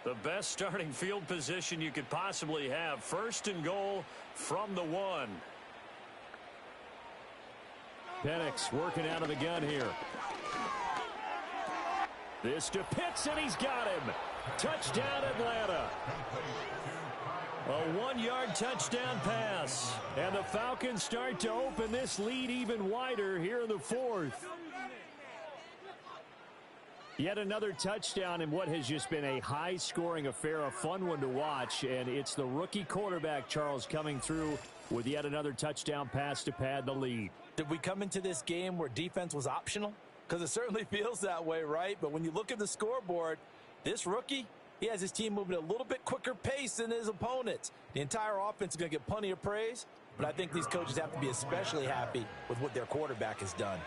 The best starting field position you could possibly have. 1st and goal from the 1. Penix working out of the gun here. This to Pitts, and he's got him. Touchdown, Atlanta. A 1-yard touchdown pass. And the Falcons start to open this lead even wider here in the 4th. Yet another touchdown in what has just been a high-scoring affair, a fun one to watch. And it's the rookie quarterback, Charles, coming through with yet another touchdown pass to pad the lead. Did we come into this game where defense was optional? Because it certainly feels that way, right? But when you look at the scoreboard, this rookie, he has his team moving at a little bit quicker pace than his opponents. The entire offense is going to get plenty of praise, but I think these coaches have to be especially happy with what their quarterback has done.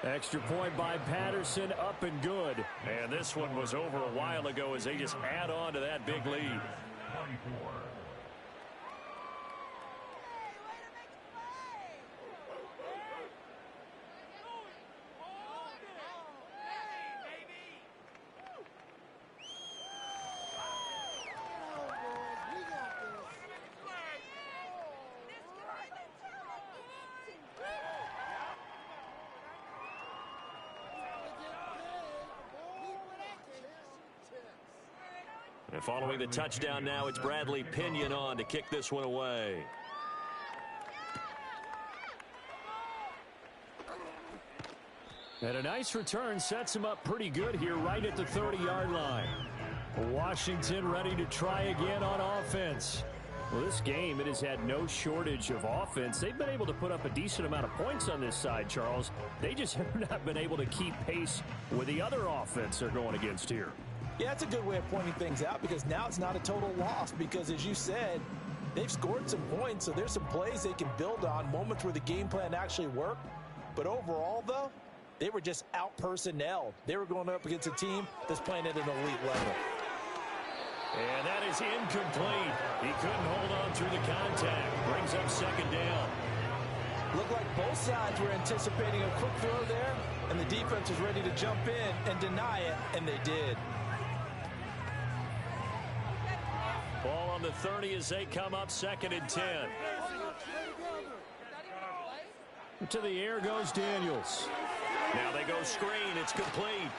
Extra point by Patterson, up and good. And this one was over a while ago as they just add on to that big lead. And following the touchdown now, it's Bradley Pinion on to kick this one away. And a nice return sets him up pretty good here right at the 30-yard line. Washington ready to try again on offense. Well, this game, it has had no shortage of offense. They've been able to put up a decent amount of points on this side, Charles. They just have not been able to keep pace with the other offense they're going against here. Yeah, that's a good way of pointing things out because now it's not a total loss because, as you said, they've scored some points, so there's some plays they can build on, moments where the game plan actually worked. But overall, though, they were just out-personnelled. They were going up against a team that's playing at an elite level. And that is incomplete. He couldn't hold on through the contact. Brings up 2nd down. Looked like both sides were anticipating a quick throw there, and the defense was ready to jump in and deny it, and they did. Ball on the 30 as they come up 2nd and 10. To the air goes Daniels. Now they go screen. It's complete.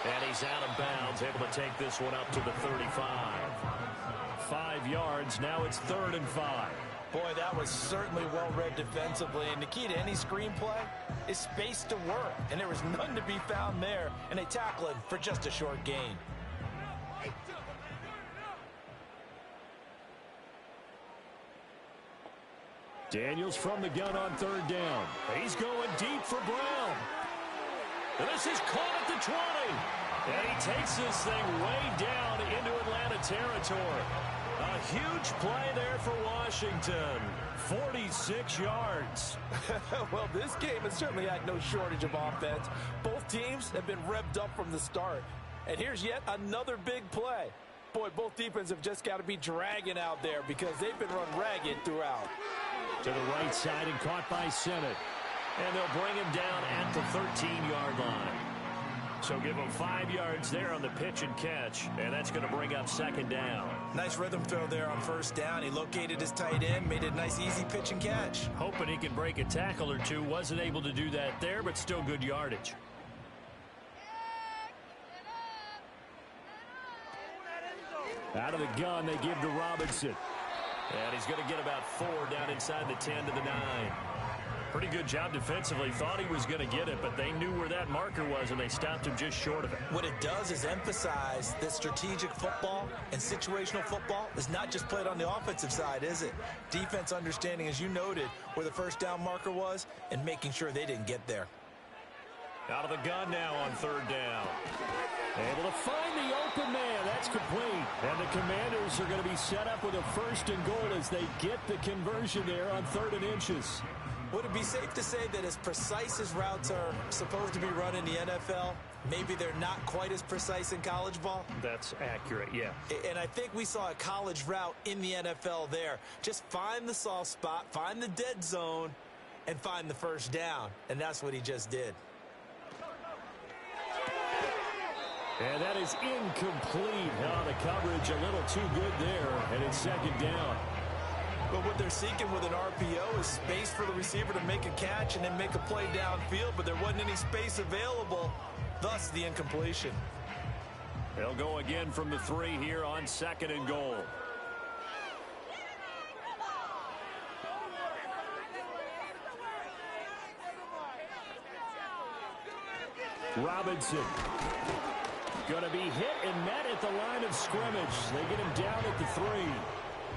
And he's out of bounds, able to take this one up to the 35. 5 yards. Now it's 3rd and 5. Boy, that was certainly well-read defensively, and the key to any screenplay is space to work, and there was none to be found there, and they tackle it for just a short gain. Daniels from the gun on third down. He's going deep for Brown. And this is caught at the 20. And he takes this thing way down into Atlanta territory. A huge play there for Washington. 46 yards. Well, this game has certainly had no shortage of offense. Both teams have been revved up from the start. And here's yet another big play. Boy, both defenses have just got to be dragging out there because they've been run ragged throughout. To the right side and caught by Sennett. And they'll bring him down at the 13-yard line. So give him 5 yards there on the pitch and catch, and that's going to bring up second down. Nice rhythm throw there on first down. He located his tight end, made it a nice, easy pitch and catch. Hoping he can break a tackle or two. Wasn't able to do that there, but still good yardage. Out of the gun, they give to Robinson. And he's going to get about 4 down inside the 10 to the 9. Pretty good job defensively. Thought he was going to get it, but they knew where that marker was, and they stopped him just short of it. What it does is emphasize that strategic football and situational football is not just played on the offensive side, is it? Defense understanding, as you noted, where the first down marker was and making sure they didn't get there. Out of the gun now on third down. Able to find the open man. That's complete. And the Commanders are going to be set up with a first and goal as they get the conversion there on 3rd and inches. Would it be safe to say that as precise as routes are supposed to be run in the NFL, maybe they're not quite as precise in college ball? That's accurate, yeah. And I think we saw a college route in the NFL there. Just find the soft spot, find the dead zone, and find the first down. And that's what he just did. And that is incomplete. Oh, the coverage a little too good there, and it's second down. But what they're seeking with an RPO is space for the receiver to make a catch and then make a play downfield, but there wasn't any space available, thus the incompletion. They'll go again from the 3 here on 2nd and goal. Robinson. Going to be hit and met at the line of scrimmage. They get him down at the 3.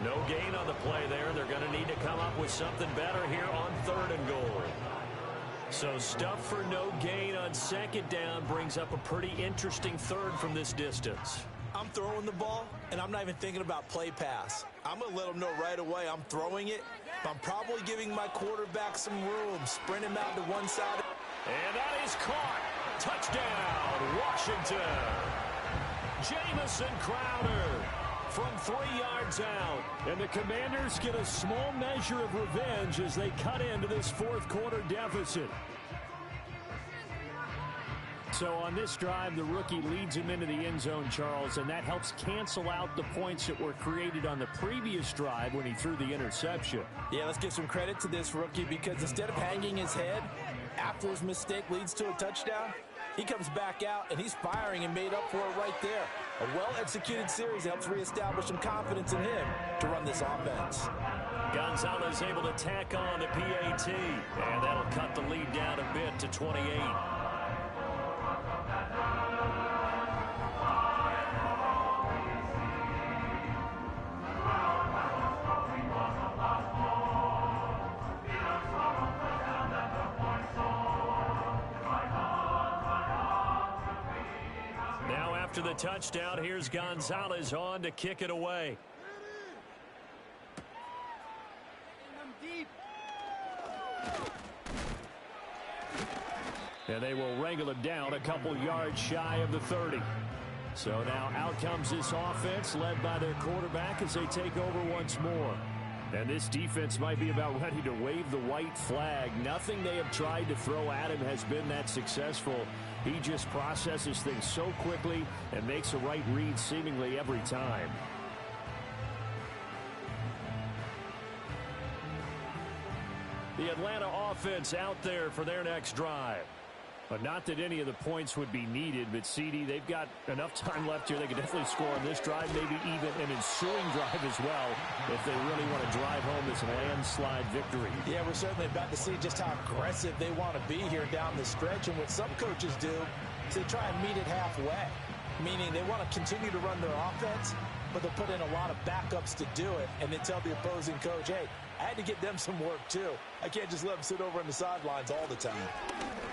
No gain on the play there. They're going to need to come up with something better here on 3rd and goal. So stuff for no gain on 2nd down brings up a pretty interesting 3rd from this distance. I'm throwing the ball, and I'm not even thinking about play pass. I'm going to let them know right away I'm throwing it. But I'm probably giving my quarterback some room. Sprint him out to one side. And that is caught. Touchdown, Washington. Jamison Crowder from 3 yards out. And the Commanders get a small measure of revenge as they cut into this 4th quarter deficit. So on this drive, the rookie leads him into the end zone, Charles, and that helps cancel out the points that were created on the previous drive when he threw the interception. Yeah, let's give some credit to this rookie because instead of hanging his head after his mistake leads to a touchdown, he comes back out and he's firing and made up for it right there. A well-executed series helps reestablish some confidence in him to run this offense. Gonzalez able to tack on a PAT, and that'll cut the lead down a bit to 28. After the touchdown, here's Gonzalez on to kick it away. And they will wrangle him down a couple yards shy of the 30. So now out comes this offense led by their quarterback as they take over once more. And this defense might be about ready to wave the white flag. Nothing they have tried to throw at him has been that successful. He just processes things so quickly and makes a right read seemingly every time. The Atlanta offense out there for their next drive. But not that any of the points would be needed, but CD, they've got enough time left here. They could definitely score on this drive, maybe even an ensuing drive as well, if they really want to drive home this landslide victory. Yeah, we're certainly about to see just how aggressive they want to be here down the stretch. And what some coaches do is they try and meet it halfway, meaning they want to continue to run their offense, but they'll put in a lot of backups to do it, and then tell the opposing coach, hey, I had to get them some work too. I can't just let them sit over on the sidelines all the time.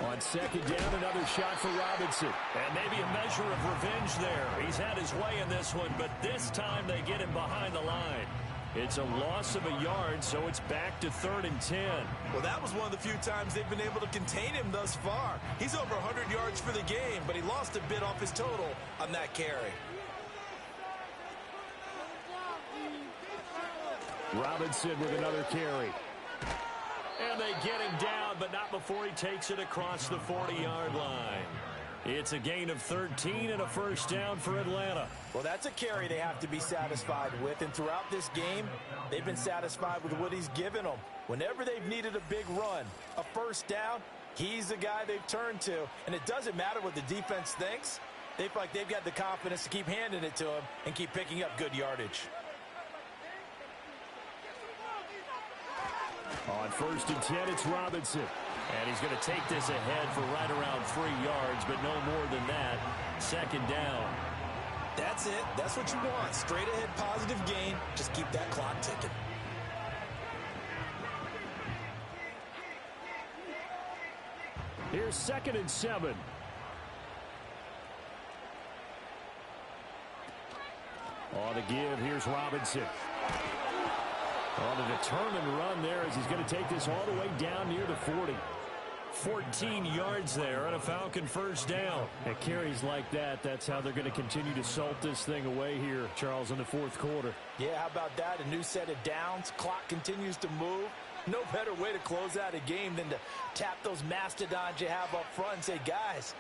On second down, another shot for Robinson. And maybe a measure of revenge there. He's had his way in this one, but this time they get him behind the line. It's a loss of a yard, so it's back to 3rd and 10. Well, that was one of the few times they've been able to contain him thus far. He's over 100 yards for the game, but he lost a bit off his total on that carry. Robinson with another carry. And they get him down, but not before he takes it across the 40-yard line. It's a gain of 13 and a first down for Atlanta. Well, that's a carry they have to be satisfied with, and throughout this game, they've been satisfied with what he's given them. Whenever they've needed a big run, a first down, he's the guy they've turned to, and it doesn't matter what the defense thinks. They feel like they've got the confidence to keep handing it to him and keep picking up good yardage. On 1st and 10, it's Robinson. And he's going to take this ahead for right around 3 yards, but no more than that. 2nd down. That's it. That's what you want. Straight ahead positive gain. Just keep that clock ticking. Here's 2nd and 7. On the give, here's Robinson. On a determined run there as he's going to take this all the way down near the 40. 14 yards there on a Falcon first down. At carries like that, that's how they're going to continue to salt this thing away here, Charles, in the 4th quarter. Yeah, how about that? A new set of downs. Clock continues to move. No better way to close out a game than to tap those mastodons you have up front and say, guys,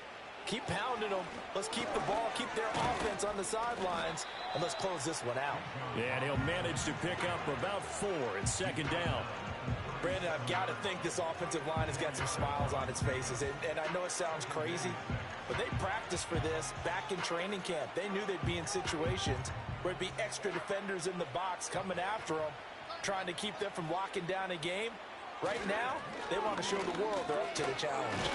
keep pounding them. Let's keep the ball, keep their offense on the sidelines, and let's close this one out. Yeah, and he'll manage to pick up about 4 in 2nd down. Brandon, I've got to think this offensive line has got some smiles on its faces. And I know it sounds crazy, but they practiced for this back in training camp. They knew they'd be in situations where it'd be extra defenders in the box coming after them, trying to keep them from locking down a game. Right now, they want to show the world they're up to the challenge.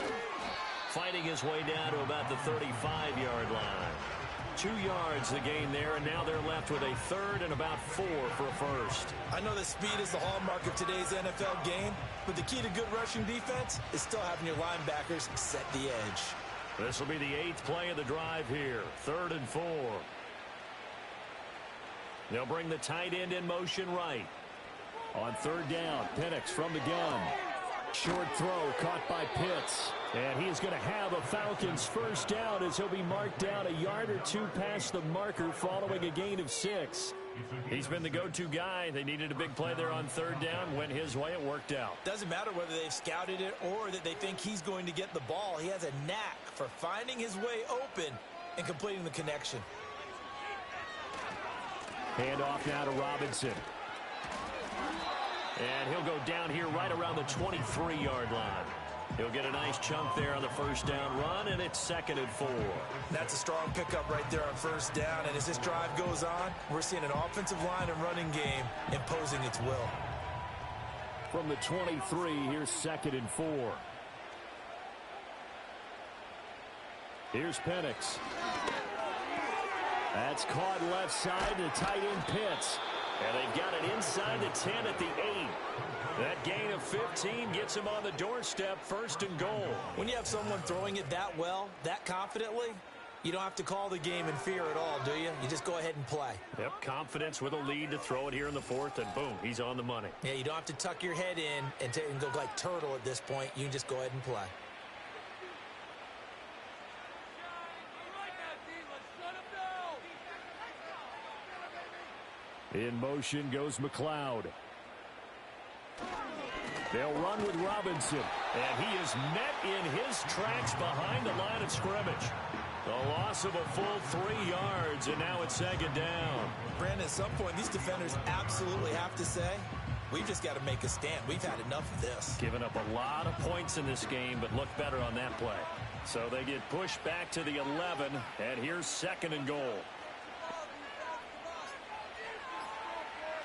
Fighting his way down to about the 35-yard line. 2 yards the gain there, and now they're left with a 3rd and about 4 for a first. I know that speed is the hallmark of today's NFL game, but the key to good rushing defense is still having your linebackers set the edge. This will be the 8th play of the drive here. 3rd and 4. They'll bring the tight end in motion right. On 3rd down, Penix from the gun. Short throw caught by Pitts. And he is going to have a Falcons first down as he'll be marked down a yard or 2 past the marker following a gain of 6. He's been the go-to guy. They needed a big play there on 3rd down. Went his way. It worked out. Doesn't matter whether they've scouted it or that they think he's going to get the ball. He has a knack for finding his way open and completing the connection. Hand off now to Robinson. And he'll go down here right around the 23-yard line. He'll get a nice chunk there on the first down run, and it's 2nd and 4. That's a strong pickup right there on first down, and as this drive goes on, we're seeing an offensive line and running game imposing its will. From the 23, here's 2nd and 4. Here's Penix. That's caught left side to tight end Pitts. And they've got it inside the 10 at the 8. That gain of 15 gets him on the doorstep, 1st and goal. When you have someone throwing it that well, that confidently, you don't have to call the game in fear at all, do you? You just go ahead and play. Yep, confidence with a lead to throw it here in the 4th, and boom, he's on the money. Yeah, you don't have to tuck your head in and go like turtle at this point. You can just go ahead and play. In motion goes McLeod. They'll run with Robinson. And he is met in his tracks behind the line of scrimmage. The loss of a full 3 yards, and now it's 2nd down. Brandon, at some point, these defenders absolutely have to say, we've just got to make a stand. We've had enough of this. Given up a lot of points in this game, but look better on that play. So they get pushed back to the 11, and here's 2nd and goal.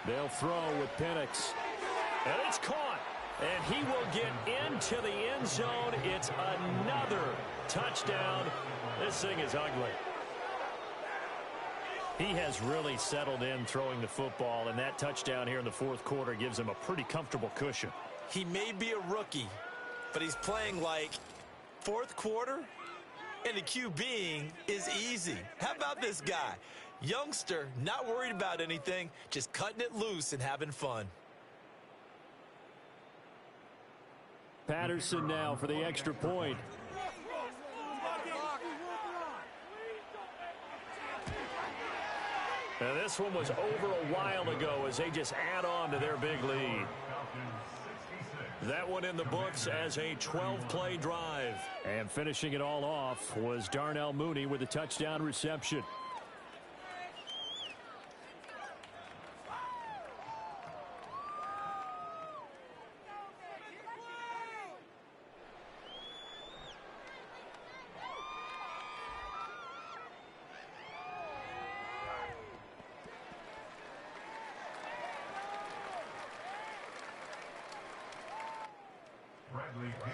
They'll throw with Penix. And it's caught. And he will get into the end zone. It's another touchdown. This thing is ugly. He has really settled in throwing the football, and that touchdown here in the 4th quarter gives him a pretty comfortable cushion. He may be a rookie, but he's playing like 4th quarter, and the QBing is easy. How about this guy? Youngster, not worried about anything, just cutting it loose and having fun. Patterson now for the extra point. Now this one was over a while ago as they just add on to their big lead. That one in the books as a 12-play drive. And finishing it all off was Darnell Mooney with a touchdown reception.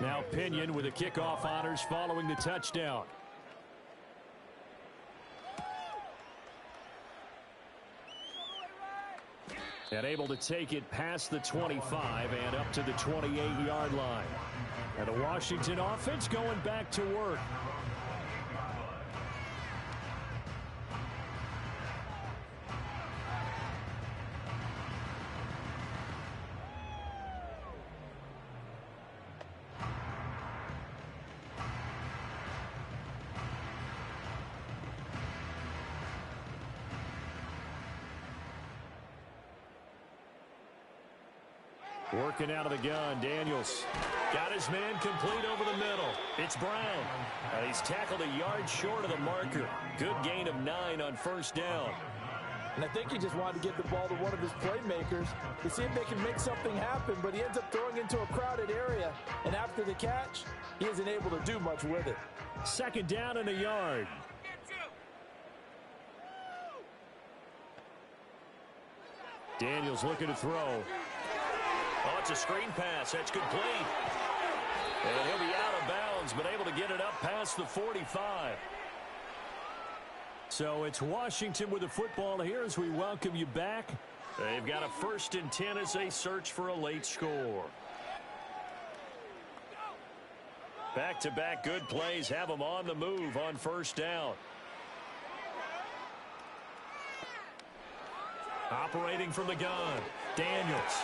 Now Pinion with the kickoff honors following the touchdown. And able to take it past the 25 and up to the 28-yard line. And the Washington offense going back to work. Working out of the gun, Daniels. Got his man complete over the middle. It's Brown. He's tackled a yard short of the marker. Good gain of 9 on 1st down. And I think he just wanted to give the ball to one of his playmakers to see if they can make something happen, but he ends up throwing into a crowded area. And after the catch, he isn't able to do much with it. 2nd down and a yard. Daniels looking to throw. Oh, it's a screen pass. That's complete. And he'll be out of bounds, but able to get it up past the 45. So it's Washington with the football here as we welcome you back. They've got a 1st and 10 as they search for a late score. Back-to-back good plays have them on the move on 1st down. Operating from the gun, Daniels.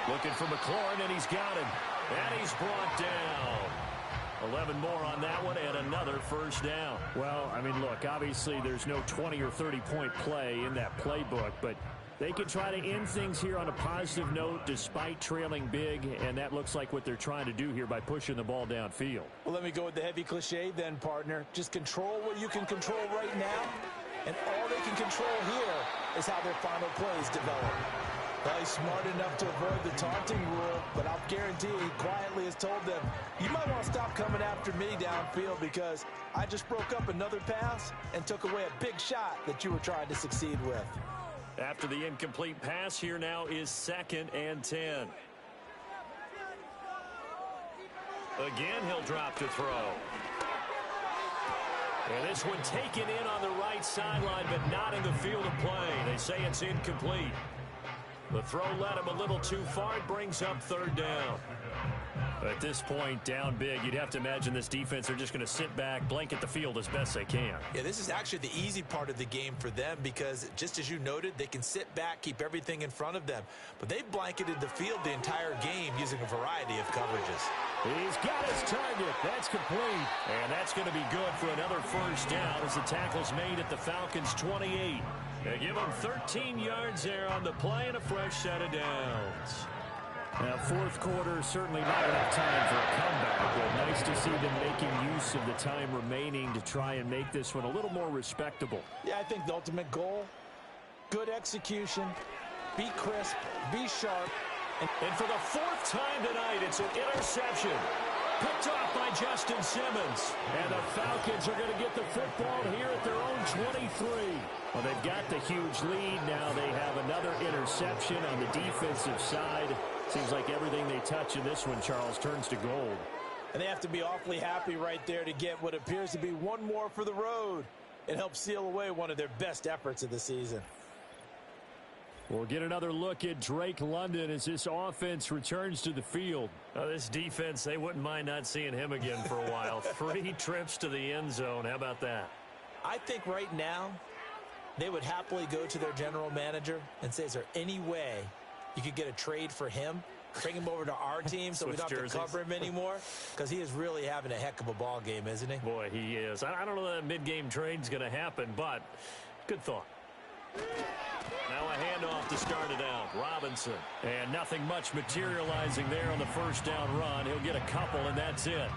Looking for McLaurin, and he's got him. And he's brought down. 11 more on that one, and another 1st down. Well, I mean, look, obviously there's no 20 or 30-point play in that playbook, but they can try to end things here on a positive note despite trailing big, and that looks like what they're trying to do here by pushing the ball downfield. Well, let me go with the heavy cliche then, partner. Just control what you can control right now, and all they can control here is how their final plays develop. Well, he's smart enough to avoid the taunting rule, but I'll guarantee he quietly has told them, you might want to stop coming after me downfield because I just broke up another pass and took away a big shot that you were trying to succeed with. After the incomplete pass, here now is 2nd and 10. Again, he'll drop to throw. And this one taken in on the right sideline, but not in the field of play. They say it's incomplete. The throw led him a little too far. It brings up 3rd down. At this point, down big, you'd have to imagine this defense are just going to sit back, blanket the field as best they can. Yeah, this is actually the easy part of the game for them because, just as you noted, they can sit back, keep everything in front of them. But they've blanketed the field the entire game using a variety of coverages. He's got his target. That's complete. And that's going to be good for another 1st down as the tackle's made at the Falcons' 28. They give them 13 yards there on the play and a fresh set of downs. Now, 4th quarter, certainly not enough time for a comeback, but nice to see them making use of the time remaining to try and make this one a little more respectable. Yeah, I think the ultimate goal, good execution, be crisp, be sharp. And for the 4th time tonight, it's an interception. picked off by Justin Simmons. And the Falcons are going to get the football here at their own 23. Well, they've got the huge lead. Now they have another interception on the defensive side. Seems like everything they touch in this one, Charles, turns to gold. And they have to be awfully happy right there to get what appears to be one more for the road. It helps seal away one of their best efforts of the season. We'll get another look at Drake London as this offense returns to the field. This defense, they wouldn't mind not seeing him again for a while. 3 trips to the end zone. How about that? I think right now they would happily go to their general manager and say, is there any way you could get a trade for him? Bring him over to our team so we don't have to cover him anymore? Because he is really having a heck of a ball game, isn't he? Boy, he is. I don't know that mid-game trade's going to happen, but good thought. Now a handoff to start it out. Robinson. And nothing much materializing there on the first down run. He'll get a couple, and that's it.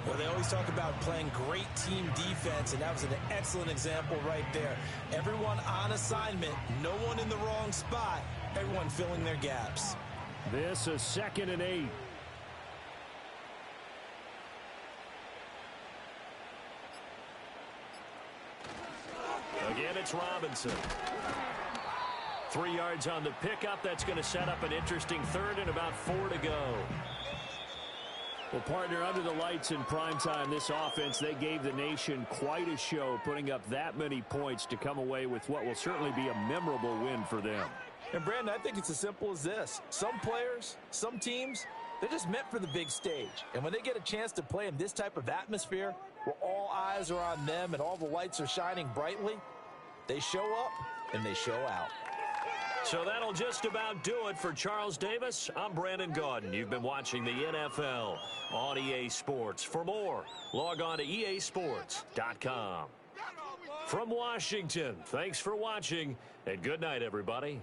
Well, they always talk about playing great team defense, and that was an excellent example right there. Everyone on assignment, no one in the wrong spot, everyone filling their gaps. This is 2nd and 8. Again, it's Robinson. 3 yards on the pickup. That's going to set up an interesting third and about 4 to go. Well, partner, under the lights in primetime, this offense, they gave the nation quite a show, putting up that many points to come away with what will certainly be a memorable win for them. And, Brandon, I think it's as simple as this. Some players, some teams, they're just meant for the big stage. And when they get a chance to play in this type of atmosphere where all eyes are on them and all the lights are shining brightly, they show up and they show out. So that'll just about do it for Charles Davis. I'm Brandon Gaudin. You've been watching the NFL on EA Sports. For more, log on to easports.com. From Washington, thanks for watching, and good night, everybody.